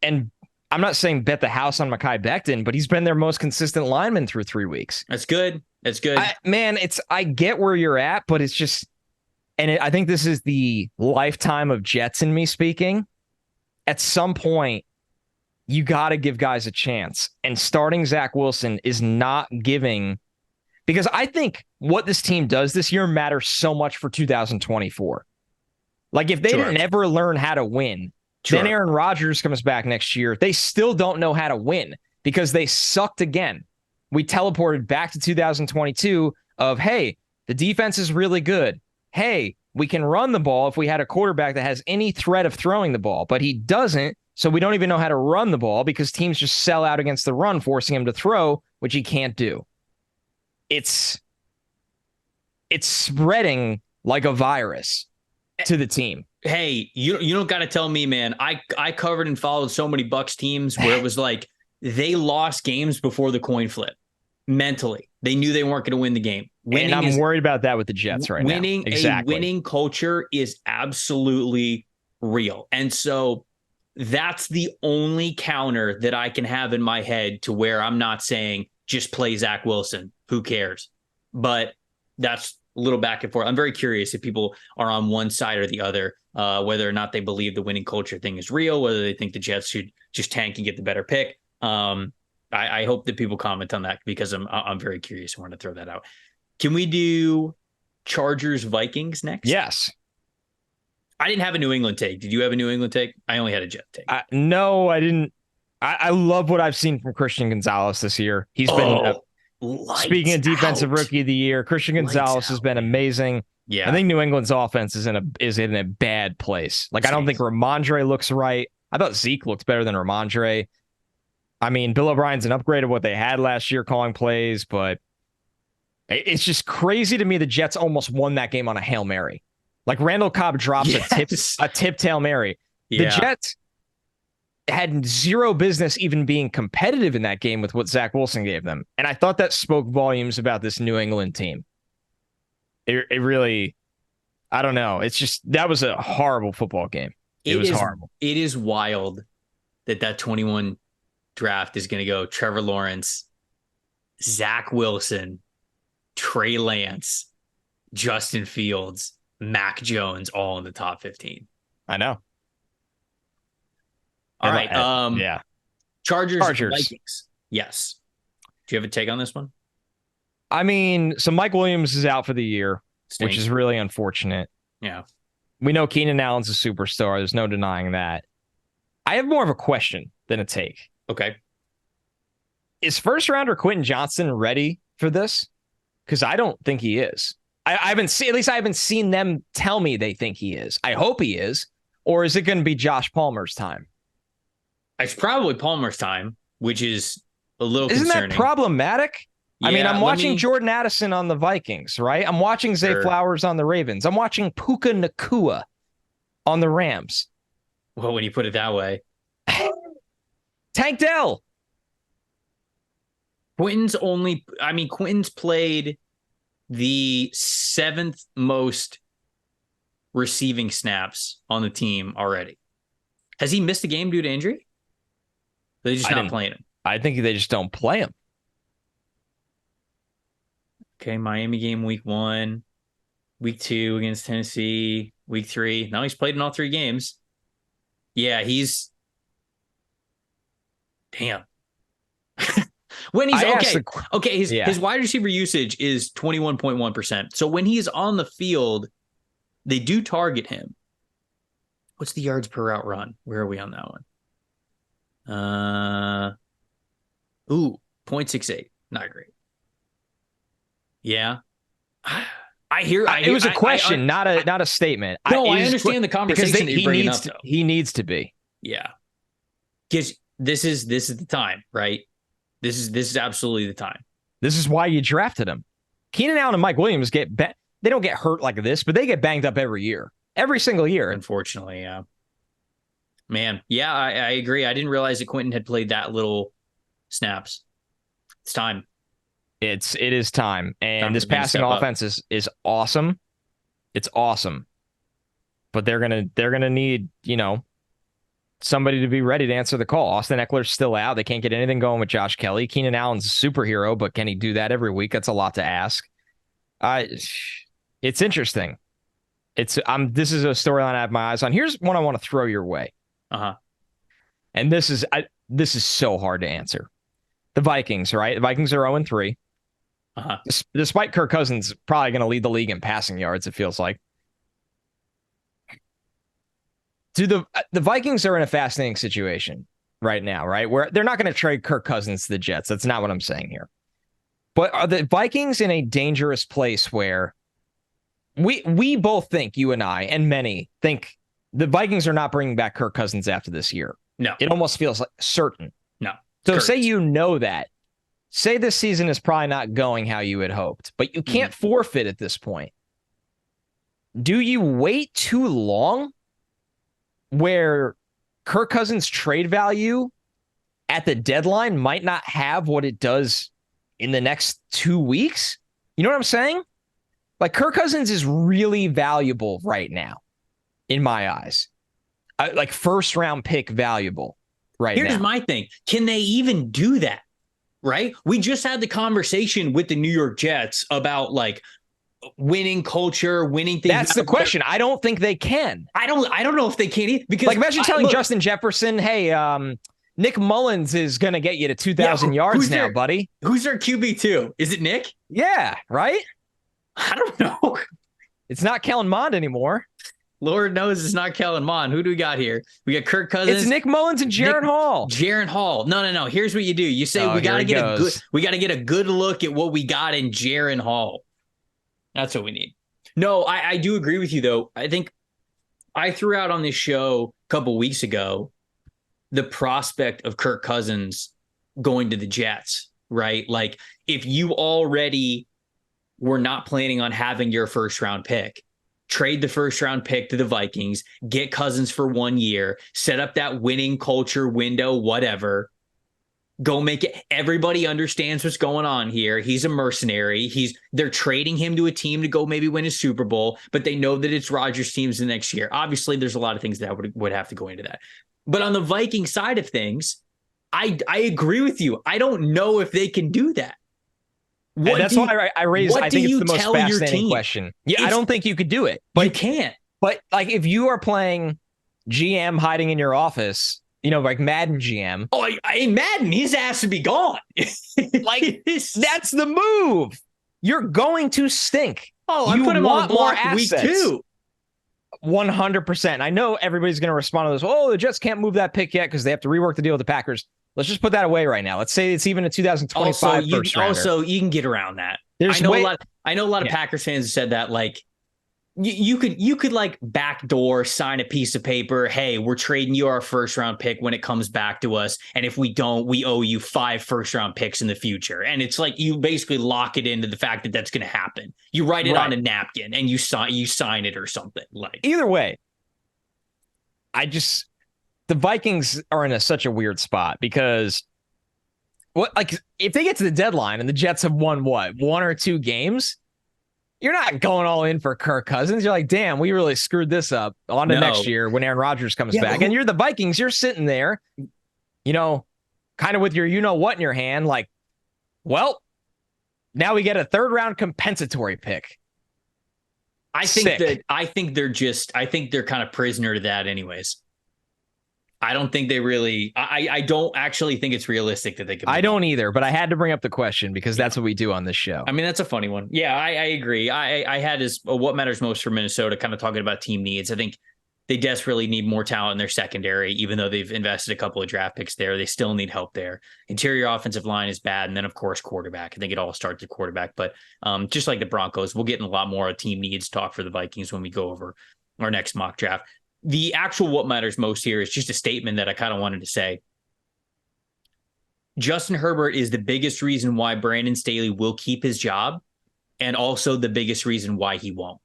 S1: I'm not saying bet the house on Mekhi Becton, but he's been their most consistent lineman through 3 weeks.
S2: That's good.
S1: I get where you're at, but it's just, I think this is the lifetime of Jets in me speaking. At some point, you got to give guys a chance. And starting Zach Wilson is not giving, because I think what this team does this year matters so much for 2024. If they didn't ever learn how to win, then Aaron Rodgers comes back next year. They still don't know how to win because they sucked again. We teleported back to 2022 of, hey, the defense is really good. Hey, we can run the ball if we had a quarterback that has any threat of throwing the ball, but he doesn't. So we don't even know how to run the ball because teams just sell out against the run, forcing him to throw, which he can't do. It's spreading like a virus to the team.
S2: Hey, you don't got to tell me, man. I covered and followed so many Bucs teams where it was like they lost games before the coin flip. Mentally, they knew they weren't going to win the game.
S1: And I'm worried about that with the Jets right now.
S2: A winning culture is absolutely real. And so that's the only counter that I can have in my head to where I'm not saying just play Zach Wilson. Who cares? But that's a little back and forth. I'm very curious if people are on one side or the other, whether or not they believe the winning culture thing is real, whether they think the Jets should just tank and get the better pick. I hope that people comment on that because I'm very curious. I want to throw that out. Can we do Chargers Vikings next?
S1: Yes.
S2: I didn't have a New England take. Did you have a New England take? I only had a Jet take.
S1: No, I didn't. I love what I've seen from Christian Gonzalez this year. He's been, speaking of defensive rookie of the year, Christian Gonzalez has been amazing. Yeah. I think New England's offense is in a bad place. I don't think Ramondre looks right. I thought Zeke looked better than Ramondre. Bill O'Brien's an upgrade of what they had last year calling plays, but It's just crazy to me. The Jets almost won that game on a Hail Mary. Like Randall Cobb dropped a tipped Hail Mary. The Jets had zero business even being competitive in that game with what Zach Wilson gave them. And I thought that spoke volumes about this New England team. It really, I don't know. It's just, that was a horrible football game. It was horrible.
S2: It is wild that 21 draft is going to go Trevor Lawrence, Zach Wilson, Trey Lance, Justin Fields, Mac Jones, all in the top 15.
S1: I know.
S2: All right.
S1: Yeah.
S2: Chargers. Vikings. Yes. Do you have a take on this one?
S1: I mean, so Mike Williams is out for the year,
S2: Stinks.
S1: Which is really unfortunate.
S2: Yeah.
S1: We know Keenan Allen's a superstar. There's no denying that. I have more of a question than a take.
S2: Okay.
S1: Is first rounder Quentin Johnston ready for this? Because I don't think he is. I haven't seen them tell me they think he is. I hope he is. Or is it going to be Josh Palmer's time?
S2: It's probably Palmer's time, which is a little concerning.
S1: Isn't that problematic? I mean, I'm watching Jordan Addison on the Vikings, right? I'm watching Zay Flowers on the Ravens. I'm watching Puka Nacua on the Rams.
S2: Well, when you put it that way.
S1: Tank Dell.
S2: Quentin's played the 7th most receiving snaps on the team already. Has he missed a game due to injury? They're just not playing him.
S1: I think they just don't play him.
S2: Okay, Miami game week 1, week 2 against Tennessee, week 3. Now he's played in all 3 games. Yeah, he's... Damn. When he's his wide receiver usage is 21.1%. So when he's on the field, they do target him. What's the yards per route run? Where are we on that one? 0.68. Not great. Yeah.
S1: It was a question, not a statement.
S2: No, I understand the conversation that you're bringing up, though.
S1: He needs to be.
S2: Yeah. Because this is the time, right? This is absolutely the time.
S1: This is why you drafted him. Keenan Allen and Mike Williams they don't get hurt like this, but they get banged up every year. Every single year.
S2: Unfortunately, yeah. Man, yeah, I agree. I didn't realize that Quentin had played that little snaps. It's time.
S1: It is time. And this passing offense is awesome. It's awesome. But they're gonna need, somebody to be ready to answer the call. Austin Eckler's still out. They can't get anything going with Josh Kelly. Keenan Allen's a superhero, but can he do that every week? That's a lot to ask. It's interesting. This is a storyline I have my eyes on. Here's one I want to throw your way. And this is so hard to answer. The Vikings, right? The Vikings are 0-3. Despite Kirk Cousins probably going to lead the league in passing yards, it feels like. The Vikings are in a fascinating situation right now, right? Where they're not going to trade Kirk Cousins to the Jets. That's not what I'm saying here. But are the Vikings in a dangerous place where we both think, you and I, and many think the Vikings are not bringing back Kirk Cousins after this year?
S2: No.
S1: It almost feels like certain.
S2: No.
S1: So say you know that. Say this season is probably not going how you had hoped, but you can't forfeit at this point. Do you wait too long where Kirk Cousins' trade value at the deadline might not have what it does in the next 2 weeks? You know what I'm saying? Like, Kirk Cousins is really valuable right now, in my eyes. Like, first-round pick valuable right now.
S2: Here's my thing. Can they even do that? Right? We just had the conversation with the New York Jets about, like, winning culture, winning things.
S1: That's the question. I don't think they can.
S2: I don't know if they can either, because
S1: imagine telling Justin Jefferson, hey, Nick Mullins is going to get you to 2,000 yards now, buddy.
S2: Who's their QB2? Is it Nick?
S1: Yeah, right?
S2: I don't know.
S1: It's not Kellen Mond anymore.
S2: Lord knows it's not Kellen Mond. Who do we got here? We got Kirk Cousins.
S1: It's Nick Mullins and Jaron Hall.
S2: Jaron Hall. No. Here's what you do. You say we got to get a good look at what we got in Jaron Hall. That's what we need. No, I do agree with you, though. I think I threw out on this show a couple weeks ago the prospect of Kirk Cousins going to the Jets, right? Like, if you already we're not planning on having your first round pick. Trade the first round pick to the Vikings, get Cousins for 1 year, set up that winning culture window, whatever. Go make it. Everybody understands what's going on here. He's a mercenary. They're trading him to a team to go maybe win a Super Bowl, but they know that it's Rodgers' teams the next year. Obviously, there's a lot of things that would have to go into that. But on the Viking side of things, I agree with you. I don't know if they can do that.
S1: That's why I raised. I think it's the most fascinating question. Yeah, I don't think you could do it. But
S2: you can't.
S1: But like, if you are playing GM hiding in your office, like Madden GM.
S2: Oh, in Madden, his ass would be gone.
S1: Like, that's the move. You're going to stink.
S2: Oh, I put him on the block week 2.
S1: 100%. I know everybody's going to respond to this. Oh, the Jets can't move that pick yet because they have to rework the deal with the Packers. Let's just put that away right now. Let's say it's even a 2025 first rounder.
S2: Also, you can get around that. I know a lot of Packers fans have said that, like, you could like backdoor sign a piece of paper. Hey, we're trading you our first round pick when it comes back to us. And if we don't, we owe you 5 first round picks in the future. And it's like you basically lock it into the fact that that's going to happen. You write it on a napkin and you sign it or something. Like,
S1: either way, the Vikings are in such a weird spot because if they get to the deadline and the Jets have won 1 or 2 games, you're not going all in for Kirk Cousins. You're like, damn, we really screwed this up. On to next year when Aaron Rodgers comes back. And you're the Vikings. You're sitting there, kind of with your what in your hand. Like, well, now we get a 3rd round compensatory pick.
S2: I think they're kind of prisoner to that anyways. I don't think they really. I don't actually think it's realistic that they can.
S1: I don't either, but I had to bring up the question because that's what we do on this show.
S2: I mean, that's a funny one. Yeah, I agree. I had as what matters most for Minnesota, kind of talking about team needs. I think they desperately need more talent in their secondary, even though they've invested a couple of draft picks there. They still need help there. Interior offensive line is bad, and then of course quarterback. I think it all starts at quarterback. But just like the Broncos, we'll get in a lot more of team needs talk for the Vikings when we go over our next mock draft. The actual what matters most here is just a statement that I kind of wanted to say. Justin Herbert is the biggest reason why Brandon Staley will keep his job, and also the biggest reason why he won't.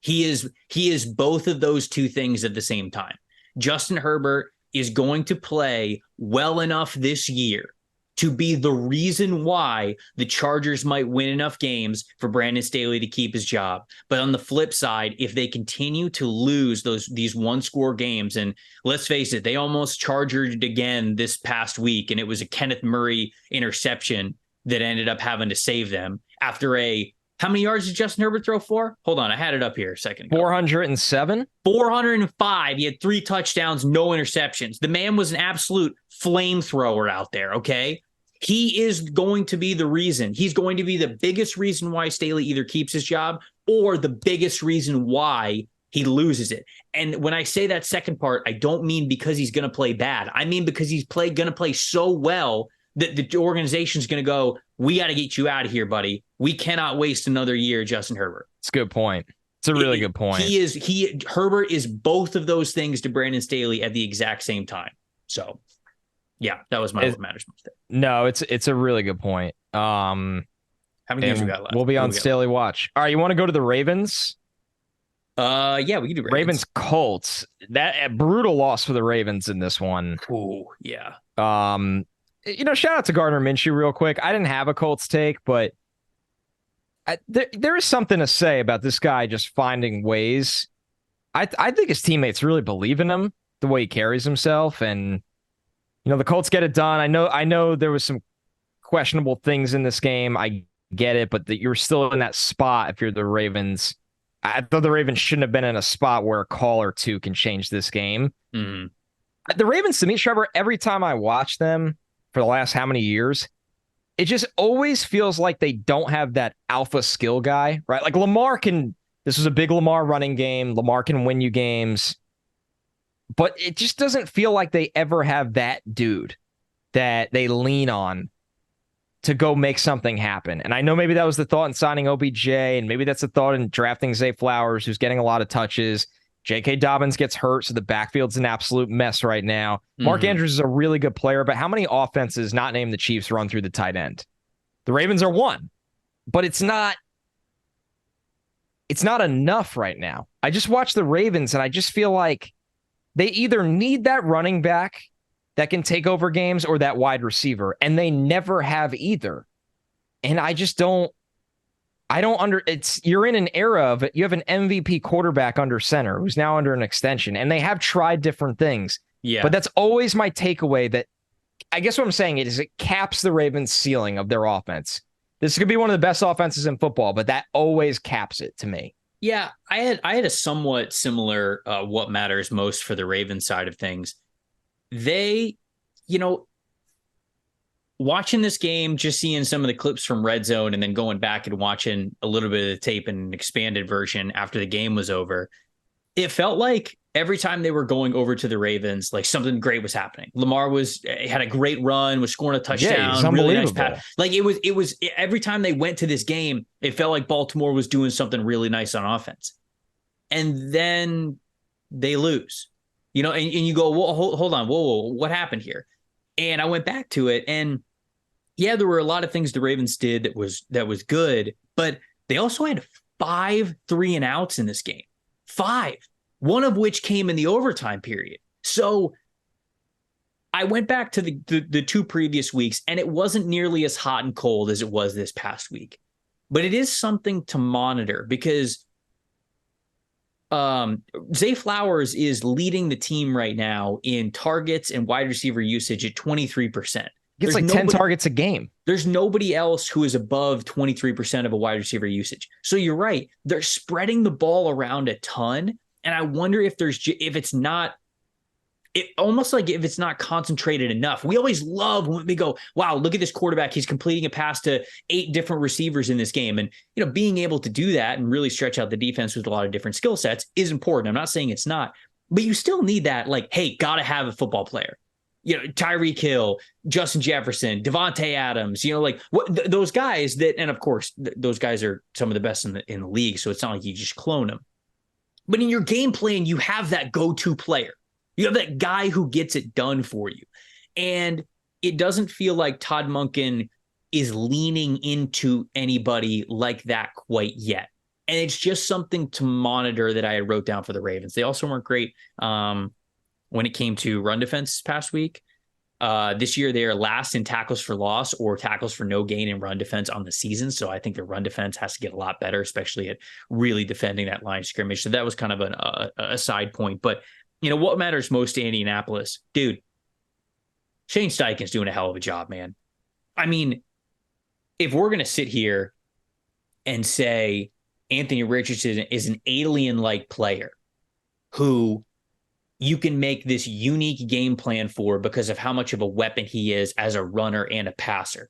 S2: He is both of those two things at the same time. Justin Herbert is going to play well enough this year to be the reason why the Chargers might win enough games for Brandon Staley to keep his job. But on the flip side, if they continue to lose these 1-score games, and let's face it, they almost chargered again this past week, and it was a Kenneth Murray interception that ended up having to save them after how many yards did Justin Herbert throw for? Hold on, I had it up here a second ago.
S1: 407?
S2: 405. He had 3 touchdowns, no interceptions. The man was an absolute flamethrower out there, okay? He is going to be the reason. He's going to be the biggest reason why Staley either keeps his job or the biggest reason why he loses it. And when I say that second part, I don't mean because he's going to play bad. I mean because he's going to play so well that the organization's going to go, we got to get you out of here, buddy. We cannot waste another year, Justin Herbert.
S1: It's a good point. It's a really good point.
S2: Herbert is both of those things to Brandon Staley at the exact same time. So, yeah, that was my what matters most.
S1: No, it's a really good point.
S2: How many games we got left?
S1: We'll be on Staley watch. All right, you want to go to the Ravens?
S2: Yeah, we can do
S1: Ravens Colts. That a brutal loss for the Ravens in this one.
S2: Oh, yeah.
S1: Shout out to Gardner Minshew real quick. I didn't have a Colts take, but there is something to say about this guy just finding ways. I think his teammates really believe in him, the way he carries himself, and the Colts get it done. I know there was some questionable things in this game. I get it, but you're still in that spot if you're the Ravens. I thought the Ravens shouldn't have been in a spot where a call or two can change this game.
S2: Mm-hmm.
S1: The Ravens, to me, Trevor, every time I watch them for the last how many years, it just always feels like they don't have that alpha skill guy, right? Like this was a big Lamar running game. Lamar can win you games, but it just doesn't feel like they ever have that dude that they lean on to go make something happen. And I know maybe that was the thought in signing OBJ, and maybe that's the thought in drafting Zay Flowers, who's getting a lot of touches. J.K. Dobbins gets hurt, so the backfield's an absolute mess right now. Mm-hmm. Mark Andrews is a really good player, but how many offenses not named the Chiefs run through the tight end? The Ravens are one, but it's not it's not enough right now. I just watch the Ravens and I just feel like they either need that running back that can take over games or that wide receiver, and they never have either. And I just don't, you're in an era of it. You have an MVP quarterback under center who's now under an extension, and they have tried different things.
S2: Yeah.
S1: But that's always my takeaway, that I guess what I'm saying is it caps the Ravens' ceiling of their offense. This could be one of the best offenses in football, but that always caps it to me.
S2: Yeah, I had a somewhat similar what matters most for the Ravens side of things. They, watching this game, just seeing some of the clips from Red Zone and then going back and watching a little bit of the tape in an expanded version after the game was over, it felt like every time they were going over to the Ravens, like something great was happening. Lamar had a great run, was scoring a touchdown.
S1: Yeah, he's unbelievable.
S2: Really nice pass. Like it was every time they went to this game, it felt like Baltimore was doing something really nice on offense. And then they lose, and you go, well, hold on. Whoa, what happened here? And I went back to it, and yeah, there were a lot of things the Ravens did that was good, but they also had 5 3-and-outs in this game. 5. One of which came in the overtime period. So I went back to the 2 previous weeks, and it wasn't nearly as hot and cold as it was this past week. But it is something to monitor because Zay Flowers is leading the team right now in targets and wide receiver usage at 23%.
S1: Gets like 10 targets a game.
S2: There's nobody else who is above 23% of a wide receiver usage. So you're right. They're spreading the ball around a ton. And I wonder if it's not concentrated enough. We always love when we go, wow, look at this quarterback. He's completing a pass to 8 different receivers in this game. And, being able to do that and really stretch out the defense with a lot of different skill sets is important. I'm not saying it's not, but you still need that. Like, hey, got to have a football player. Tyreek Hill, Justin Jefferson, Devontae Adams, those guys that, and of course, those guys are some of the best in the league. So it's not like you just clone them. But in your game plan, you have that go-to player. You have that guy who gets it done for you. And it doesn't feel like Todd Monken is leaning into anybody like that quite yet. And it's just something to monitor that I wrote down for the Ravens. They also weren't great when it came to run defense this past week. This year, they are last in tackles for loss or tackles for no gain in run defense on the season. So I think the run defense has to get a lot better, especially at really defending that line of scrimmage. So that was kind of a side point. But, what matters most to Indianapolis? Dude, Shane Steichen's doing a hell of a job, man. I mean, if we're going to sit here and say Anthony Richardson is an alien-like player who you can make this unique game plan for because of how much of a weapon he is as a runner and a passer.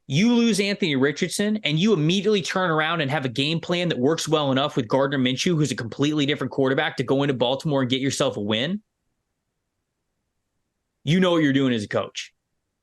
S2: You lose Anthony Richardson and you immediately turn around and have a game plan that works well enough with Gardner Minshew, who's a completely different quarterback, to go into Baltimore and get yourself a win. You know what you're doing as a coach.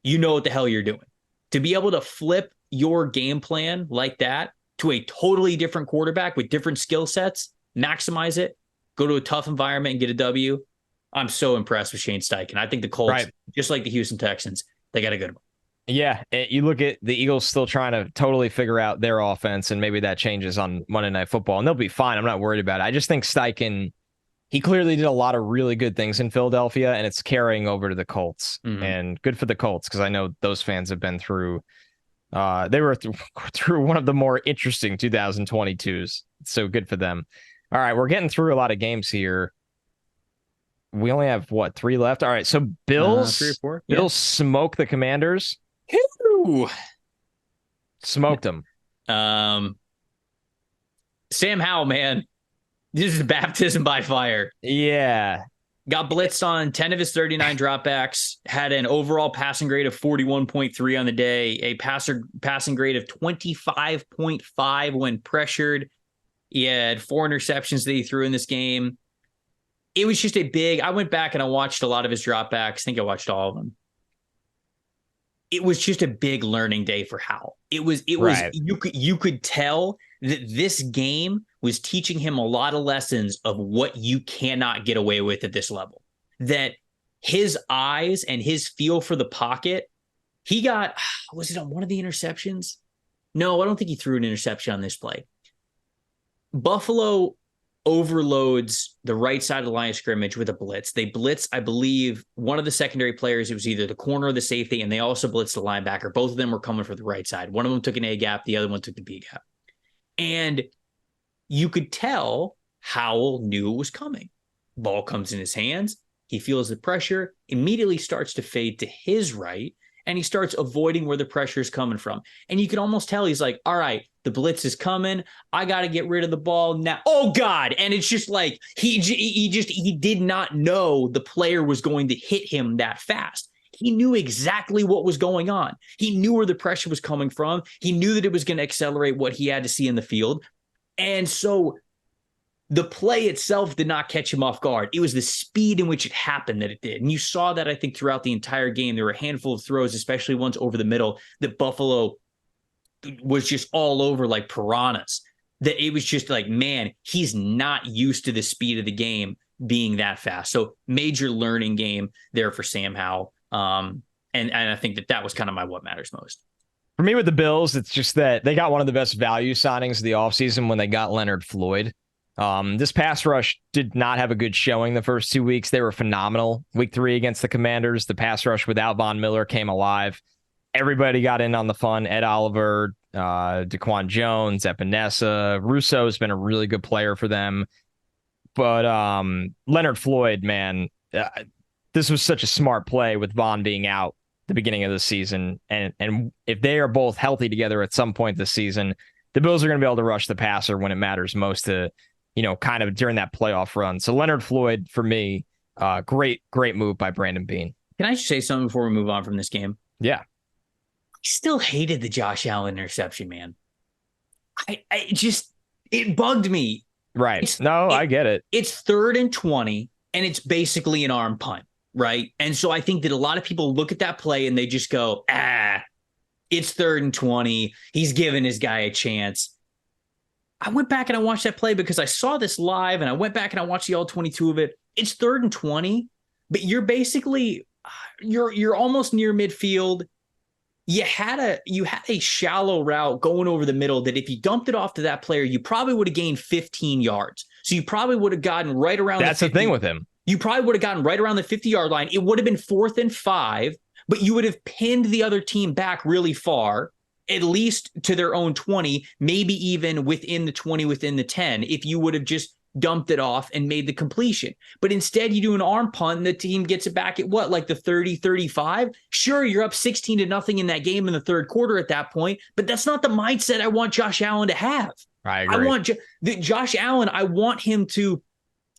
S2: You know what the hell you're doing. To be able to flip your game plan like that to a totally different quarterback with different skill sets, maximize it, go to a tough environment and get a W. I'm so impressed with Shane Steichen. I think the Colts, just like the Houston Texans, they got a good one.
S1: Yeah, you look at the Eagles still trying to totally figure out their offense, and maybe that changes on Monday Night Football, and they'll be fine. I'm not worried about it. I just think Steichen, he clearly did a lot of really good things in Philadelphia, and it's carrying over to the Colts. Mm-hmm. And good for the Colts, because I know those fans have been through they were through one of the more interesting 2022s. So good for them. All right, we're getting through a lot of games here. We only have, 3 left? All right, so Bills,
S2: 3 or 4.
S1: Bills smoke the Commanders.
S2: Ooh.
S1: Smoked them.
S2: Sam Howell, man. This is baptism by fire.
S1: Yeah.
S2: Got blitzed on 10 of his 39 dropbacks, had an overall passing grade of 41.3 on the day, a passing grade of 25.5 when pressured. He had 4 interceptions that he threw in this game. It was just I went back and I watched a lot of his dropbacks. I think I watched all of them. It was just a big learning day for Howell. It was you could tell that this game was teaching him a lot of lessons of what you cannot get away with at this level. That his eyes and his feel for the pocket, he got, was it on one of the interceptions? No, I don't think he threw an interception on this play. Buffalo overloads the right side of the line of scrimmage with a blitz. They blitz, I believe, one of the secondary players. It was either the corner or the safety, and they also blitzed the linebacker. Both of them were coming for the right side. One of them took an A gap. The other one took the B gap. And you could tell Howell knew it was coming. Ball comes in his hands. He feels the pressure, immediately starts to fade to his right, and he starts avoiding where the pressure is coming from. And you can almost tell he's like, all right, the blitz is coming. I got to get rid of the ball now. Oh, God. And it's just like he did not know the player was going to hit him that fast. He knew exactly what was going on. He knew where the pressure was coming from. He knew that it was going to accelerate what he had to see in the field. And so the play itself did not catch him off guard. It was the speed in which it happened that it did. And you saw that, I think, throughout the entire game. There were a handful of throws, especially ones over the middle, that Buffalo was just all over like piranhas. That it was just like, man, he's not used to the speed of the game being that fast. So major learning game there for Sam Howell. And I think that was kind of my what matters most.
S1: For me with the Bills, it's just that they got one of the best value signings of the offseason when they got Leonard Floyd. This pass rush did not have a good showing the first 2 weeks. They were phenomenal. Week 3 against the Commanders, the pass rush without Von Miller came alive. Everybody got in on the fun. Ed Oliver, Daquan Jones, Epinesa. Russo has been a really good player for them. But Leonard Floyd, man, this was such a smart play with Von being out the beginning of the season. And if they are both healthy together at some point this season, the Bills are going to be able to rush the passer when it matters most to, kind of during that playoff run. So Leonard Floyd, for me, great move by Brandon Beane.
S2: Can I just say something before we move on from this game?
S1: Yeah.
S2: I still hated the Josh Allen interception, man. It bugged me.
S1: Right. I get it.
S2: It's 3rd and 20, and it's basically an arm punt, right? And so I think that a lot of people look at that play and they just go, it's 3rd and 20. He's giving his guy a chance. I went back and I watched that play because I saw this live, and I went back and I watched the all 22 of it. It's 3rd and 20, but you're basically you're almost near midfield. You had a shallow route going over the middle that if you dumped it off to that player, you probably would have gained 15 yards. So you probably would have gotten right around.
S1: That's the thing with him.
S2: You probably would have gotten right around the 50-yard line. It would have been 4th and 5, but you would have pinned the other team back really far, at least to their own 20, maybe even within the 20, within the 10, if you would have just dumped it off and made the completion. But instead you do an arm punt and the team gets it back at what, like the 30, 35? Sure, you're up 16-0 in that game in the 3rd quarter at that point, but that's not the mindset I want Josh Allen to have.
S1: I agree.
S2: I want Josh Allen, I want him to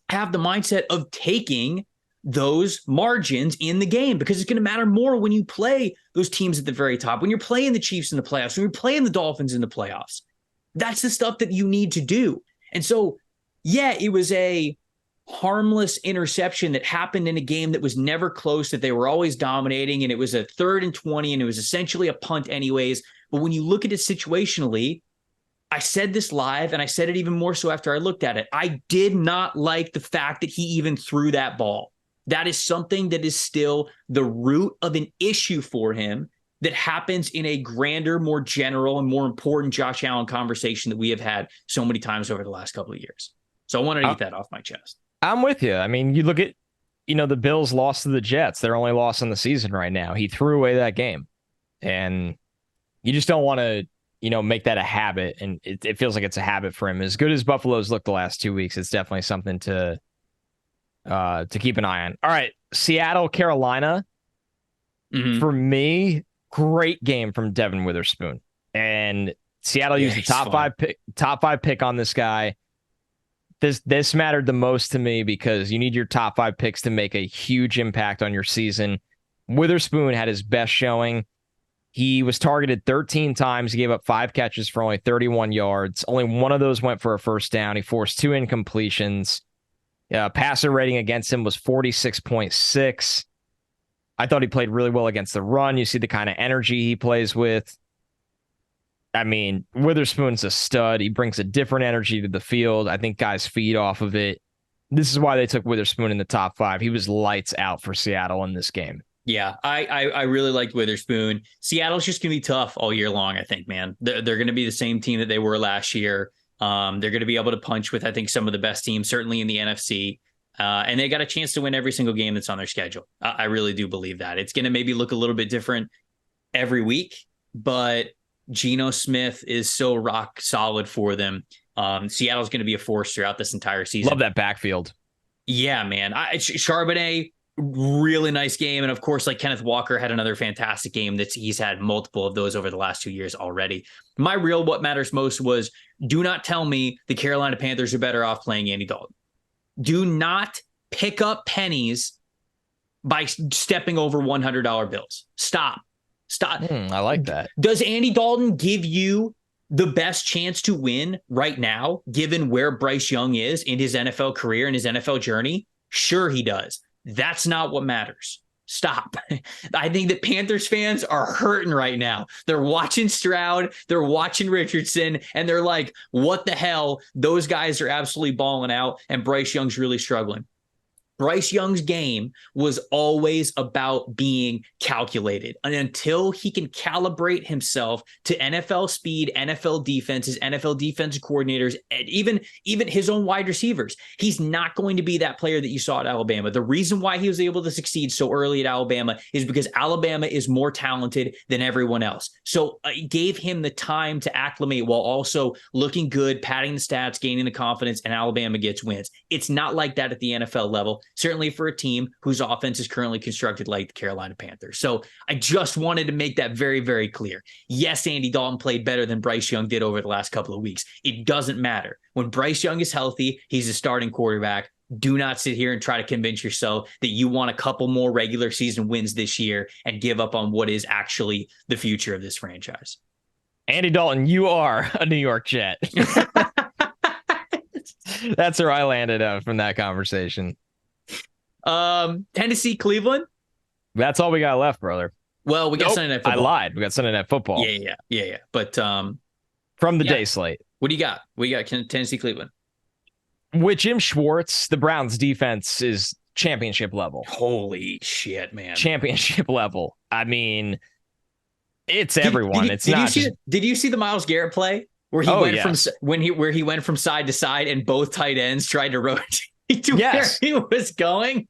S2: have the mindset of taking those margins in the game, because it's going to matter more when you play those teams at the very top, when you're playing the Chiefs in the playoffs, when you're playing the Dolphins in the playoffs. That's the stuff that you need to do. And so, yeah, it was a harmless interception that happened in a game that was never close, that they were always dominating, and it was a 3rd and 20, and it was essentially a punt anyways. But when you look at it situationally, I said this live, and I said it even more so after I looked at it. I did not like the fact that he even threw that ball. That is something that is still the root of an issue for him that happens in a grander, more general, and more important Josh Allen conversation that we have had so many times over the last couple of years. So I wanted to get that off my chest. I'm
S1: with you. I mean, you look at, the Bills lost to the Jets. Their only loss in the season right now. He threw away that game. And you just don't want to, make that a habit. And it feels like it's a habit for him. As good as Buffalo's looked the last 2 weeks, it's definitely something to keep an eye on. All right, Seattle, Carolina. Mm-hmm. For me, great game from Devin Witherspoon. And Seattle used the top five pick on this guy. This mattered the most to me because you need your top 5 picks to make a huge impact on your season. Witherspoon had his best showing. He was targeted 13 times. He gave up 5 catches for only 31 yards. Only one of those went for a first down. He forced 2 incompletions. Passer rating against him was 46.6. I thought he played really well against the run. You see the kind of energy he plays with. I mean, Witherspoon's a stud. He brings a different energy to the field. I think guys feed off of it. This is why they took Witherspoon in the top 5. He was lights out for Seattle in this game.
S2: Yeah, I really liked Witherspoon. Seattle's just going to be tough all year long, I think, man. They're going to be the same team that they were last year. They're going to be able to punch with, I think, some of the best teams, certainly in the NFC. And they got a chance to win every single game that's on their schedule. I really do believe that. It's going to maybe look a little bit different every week, but Geno Smith is so rock solid for them. Seattle's going to be a force throughout this entire season.
S1: Love that backfield.
S2: Yeah, man. Charbonnet, really nice game. And of course, like Kenneth Walker had another fantastic game that he's had multiple of those over the last 2 years already. My real what matters most was, do not tell me the Carolina Panthers are better off playing Andy Dalton. Do not pick up pennies by stepping over $100 bills. Stop.
S1: I like that.
S2: Does Andy Dalton give you the best chance to win right now, given where Bryce Young is in his NFL career and his NFL journey? Sure, he does. That's not what matters. Stop. I think that Panthers fans are hurting right now. They're watching Stroud, they're watching Richardson, and they're like, what the hell? Those guys are absolutely balling out, and Bryce Young's really struggling. Bryce Young's game was always about being calculated. And until he can calibrate himself to NFL speed, NFL defenses, NFL defensive coordinators, and even his own wide receivers, he's not going to be that player that you saw at Alabama. The reason why he was able to succeed so early at Alabama is because Alabama is more talented than everyone else. So it gave him the time to acclimate while also looking good, padding the stats, gaining the confidence, and Alabama gets wins. It's not like that at the NFL level. Certainly for a team whose offense is currently constructed like the Carolina Panthers. So I just wanted to make that very, very clear. Yes, Andy Dalton played better than Bryce Young did over the last couple of weeks. It doesn't matter. When Bryce Young is healthy, he's a starting quarterback. Do not sit here and try to convince yourself that you want a couple more regular season wins this year and give up on what is actually the future of this franchise.
S1: Andy Dalton, you are a New York Jet. That's where I landed from that conversation.
S2: Tennessee, Cleveland.
S1: That's all we got left, brother.
S2: Well, we got Sunday Night Football.
S1: I lied. We got Sunday Night Football.
S2: Yeah. But
S1: from the day slate.
S2: What do you got? We got Tennessee, Cleveland.
S1: With Jim Schwartz, the Browns defense is championship level.
S2: Holy shit, man.
S1: Championship level. I mean, it's everyone.
S2: Did you see the Myles Garrett play where he went from side to side and both tight ends tried to rotate to where he was going?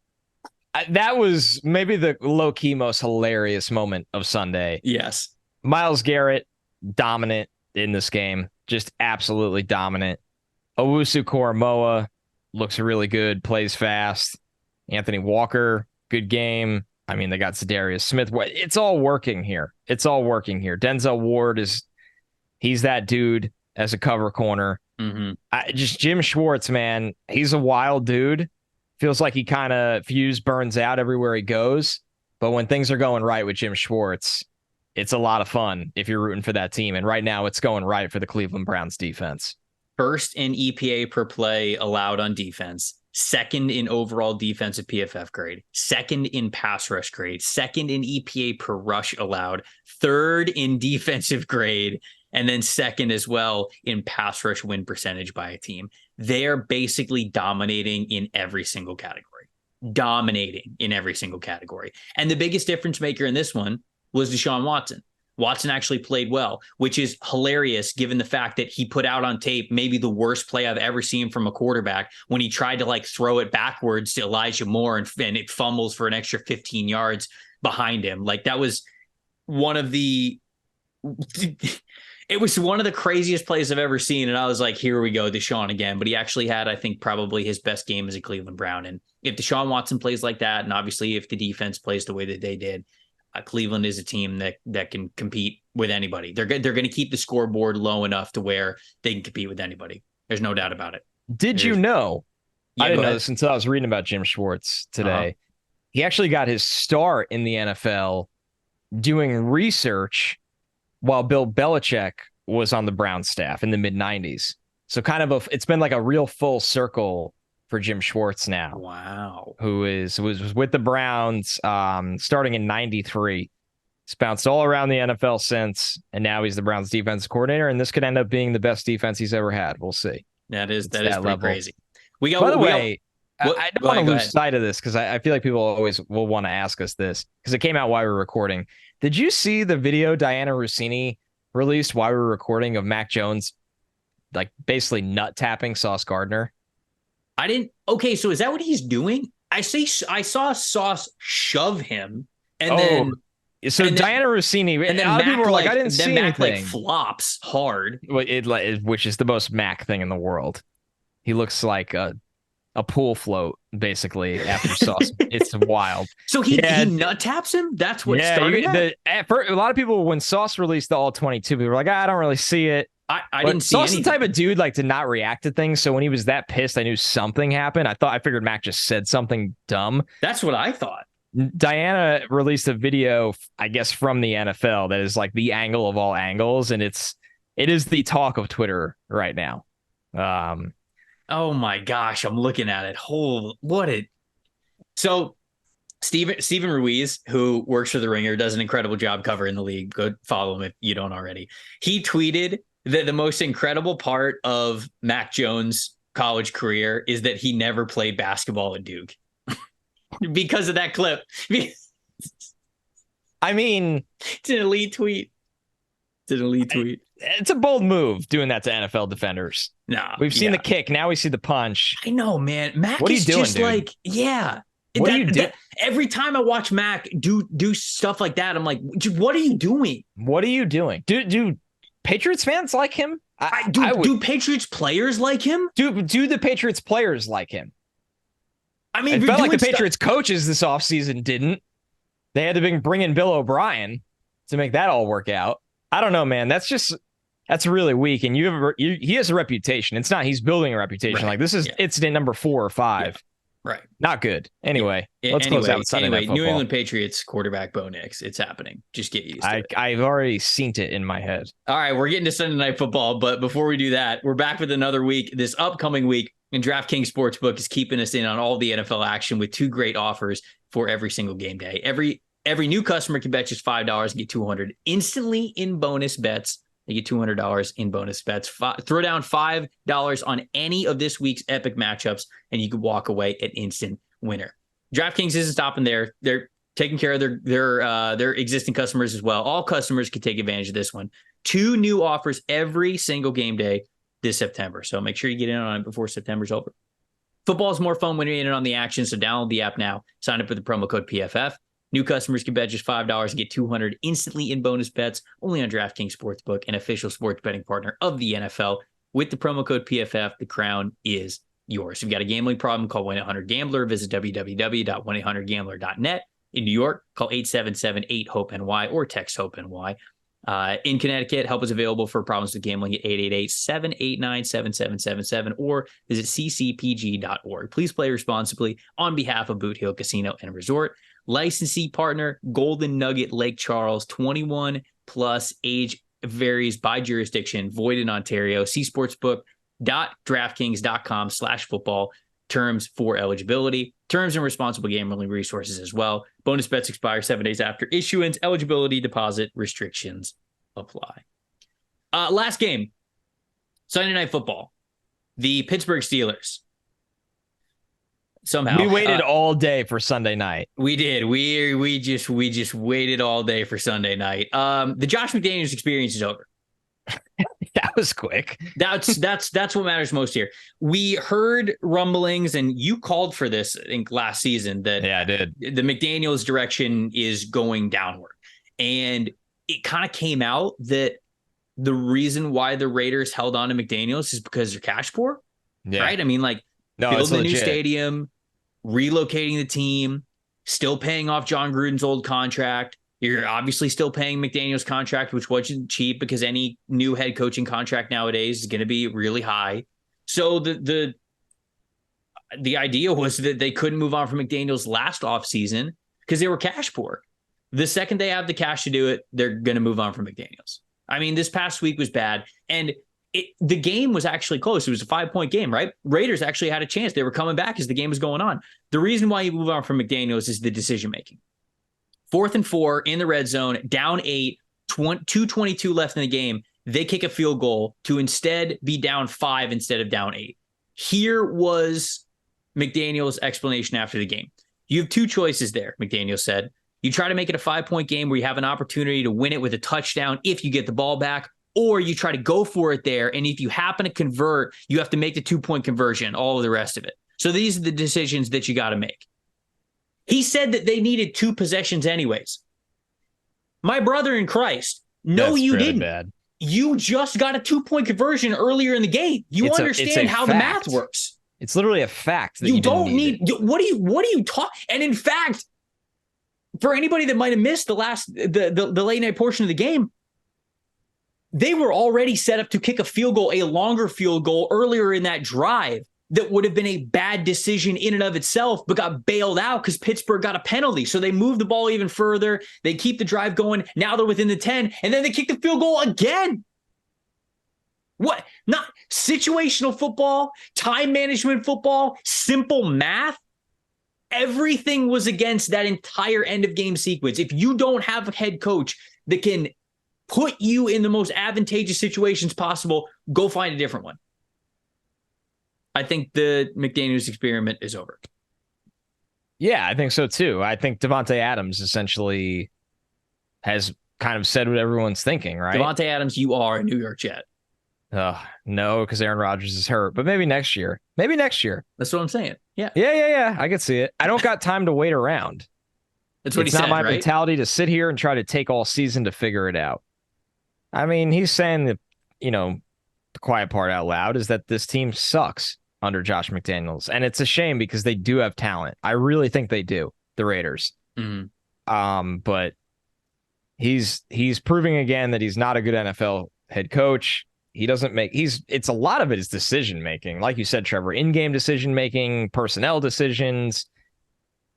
S1: That was maybe the low-key most hilarious moment of Sunday.
S2: Yes.
S1: Myles Garrett, dominant in this game. Just absolutely dominant. Owusu-Koramoah looks really good, plays fast. Anthony Walker, good game. I mean, they got Zadarius Smith. It's all working here. Denzel Ward he's that dude as a cover corner.
S2: Mm-hmm.
S1: Just Jim Schwartz, man. He's a wild dude. Feels like he kind of burns out everywhere he goes. But when things are going right with Jim Schwartz, it's a lot of fun if you're rooting for that team. And right now it's going right for the Cleveland Browns defense.
S2: First in EPA per play allowed on defense. Second in overall defensive PFF grade. Second in pass rush grade. Second in EPA per rush allowed. Third in defensive grade. And then second as well in pass rush win percentage by a team. They're basically dominating in every single category. And the biggest difference maker in this one was Deshaun Watson. Watson actually played well, which is hilarious given the fact that he put out on tape maybe the worst play I've ever seen from a quarterback when he tried to throw it backwards to Elijah Moore and it fumbles for an extra 15 yards behind him. That was one of the... It was one of the craziest plays I've ever seen. And I was like, here we go, Deshaun again. But he actually had, I think, probably his best game as a Cleveland Brown. And if Deshaun Watson plays like that, and obviously if the defense plays the way that they did, Cleveland is a team that can compete with anybody. They're going to keep the scoreboard low enough to where they can compete with anybody. There's no doubt about it.
S1: You know? Yeah, I didn't know this until I was reading about Jim Schwartz today. He actually got his start in the NFL doing research while Bill Belichick was on the Browns staff in the mid-90s. So it's been like a real full circle for Jim Schwartz now.
S2: Wow.
S1: Who was with the Browns starting in 93. He's bounced all around the NFL since, and now he's the Browns defensive coordinator, and this could end up being the best defense he's ever had. We'll see.
S2: That is pretty crazy.
S1: By the way, I don't want to lose sight of this because I feel like people always will want to ask us this because it came out while we were recording. Did you see the video Diana Rossini released while we were recording of Mac Jones like basically nut tapping Sauce Gardner.
S2: Okay, so is that what he's doing? I saw Sauce shove him, and then
S1: Diana Rossini,
S2: and then
S1: other people were like, I didn't see
S2: Mac
S1: anything.
S2: Flops hard,
S1: which is the most Mac thing in the world. He looks like a pool float basically after Sauce. It's wild.
S2: So he nut taps him. That's what started that?
S1: A lot of people, when Sauce released the all 22, people were like, I don't really see it.
S2: I didn't see
S1: Sauce
S2: anything.
S1: The type of dude like to not react to things. So when he was that pissed, I knew something happened. I figured Mac just said something dumb.
S2: That's what I thought.
S1: Diana released a video, I guess, from the NFL that is like the angle of all angles, and it is the talk of Twitter right now.
S2: Oh my gosh, I'm looking at it. So Steven Ruiz, who works for The Ringer, does an incredible job covering the league. Go follow him if you don't already. He tweeted that the most incredible part of Mac Jones' college career is that he never played basketball at Duke because of that clip.
S1: I mean,
S2: it's an elite tweet.
S1: It's a bold move doing that to NFL defenders.
S2: No,
S1: we've seen the kick. Now we see the punch.
S2: I know, man. Mac
S1: what are you doing,
S2: just
S1: dude?
S2: Like, yeah.
S1: What are you doing?
S2: Every time I watch Mac do stuff like that, I'm like, what are you doing?
S1: What are you doing? Do Patriots fans like him?
S2: Do Patriots players like him?
S1: Do the Patriots players like him?
S2: I mean,
S1: it felt like the Patriots coaches this offseason didn't. They had to bring in Bill O'Brien to make that all work out. I don't know, man. That's really weak. And he has a reputation. It's not he's building a reputation. Right. Like this is incident number 4 or 5.
S2: Yeah. Right.
S1: Not good. Anyway, let's close out with Sunday Night Football.
S2: New England Patriots quarterback Bo Nix. It's happening. Just get used to it.
S1: I've already seen it in my head.
S2: All right, we're getting to Sunday Night Football, but before we do that, we're back with another week. This upcoming week, and DraftKings Sportsbook is keeping us in on all the NFL action with 2 great offers for every single game day. Every new customer can bet just $5 and get $200 instantly in bonus bets. They get $200 in bonus bets. Throw down $5 on any of this week's epic matchups, and you could walk away an instant winner. DraftKings isn't stopping there. They're taking care of their existing customers as well. All customers can take advantage of this one. 2 new offers every single game day this September. So make sure you get in on it before September's over. Football is more fun when you're in on the action. So download the app now. Sign up with the promo code PFF. New customers can bet just $5 and get $200 instantly in bonus bets only on DraftKings Sportsbook, an official sports betting partner of the NFL. With the promo code PFF, the crown is yours. If you've got a gambling problem, call 1-800-GAMBLER. Visit www.1800gambler.net. In New York, call 877-8-HOPE-NY or text HOPE-NY. In Connecticut, help is available for problems with gambling at 888-789-7777 or visit ccpg.org. Please play responsibly on behalf of Boot Hill Casino and Resort. Licensee partner, Golden Nugget Lake Charles, 21 plus, age varies by jurisdiction, void in Ontario. See sportsbook.draftkings.com/football. Terms for eligibility, terms and responsible gambling resources as well. Bonus bets expire 7 days after issuance. Eligibility, deposit restrictions apply. Last game, Sunday Night Football. The Pittsburgh Steelers. Somehow
S1: we waited all day for Sunday night.
S2: We did. We just waited all day for Sunday night. The Josh McDaniels experience is over.
S1: That was quick.
S2: That's what matters most here. We heard rumblings, and you called for this, I think, last season that
S1: I did.
S2: The McDaniels direction is going downward, and it kind of came out that the reason why the Raiders held on to McDaniels is because they're cash poor. Yeah. Right? I mean, like building a new stadium, relocating the team, still paying off John Gruden's old contract. You're obviously still paying McDaniels' contract, which wasn't cheap because any new head coaching contract nowadays is going to be really high. So the idea was that they couldn't move on from McDaniels last offseason because they were cash poor. The second they have the cash to do it, they're going to move on from McDaniels. I mean, this past week was bad. And the game was actually close. It was a 5-point game, right? Raiders actually had a chance. They were coming back as the game was going on. The reason why you move on from McDaniels is the decision-making. 4th and 4 in the red zone, down 8, 2:22 left in the game. They kick a field goal to instead be down 5 instead of down 8. Here was McDaniels' explanation after the game. You have 2 choices there, McDaniels said. You try to make it a 5-point game where you have an opportunity to win it with a touchdown if you get the ball back, or you try to go for it there. And if you happen to convert, you have to make the 2-point conversion, all of the rest of it. So these are the decisions that you got to make. He said that they needed 2 possessions anyways. My brother in Christ, no, you didn't. Bad. You just got a 2-point conversion earlier in the game. You understand how the math works.
S1: It's literally a fact that
S2: you don't need. What do you talk? And in fact, for anybody that might have missed the late night portion of the game, they were already set up to kick a longer field goal earlier in that drive that would have been a bad decision in and of itself, but got bailed out because Pittsburgh got a penalty. So they moved the ball even further. They keep the drive going. Now they're within the 10, and then they kick the field goal again. What? Not situational football, time management football, simple math. Everything was against that entire end of game sequence. If you don't have a head coach that can put you in the most advantageous situations possible, go find a different one. I think the McDaniels experiment is over.
S1: Yeah, I think so too. I think Davante Adams essentially has kind of said what everyone's thinking, right?
S2: Davante Adams, you are a New York Jet.
S1: No, because Aaron Rodgers is hurt, but maybe next year.
S2: That's what I'm saying. Yeah.
S1: Yeah. I can see it. I don't got time to wait around.
S2: That's what he said,
S1: It's not my
S2: right?
S1: mentality to sit here and try to take all season to figure it out. I mean, he's saying that, the quiet part out loud is that this team sucks under Josh McDaniels. And it's a shame because they do have talent. I really think they do, the Raiders.
S2: Mm-hmm.
S1: But he's proving again that he's not a good NFL head coach. He doesn't make it's a lot of it is decision making. Like you said, Trevor, in-game decision making, personnel decisions.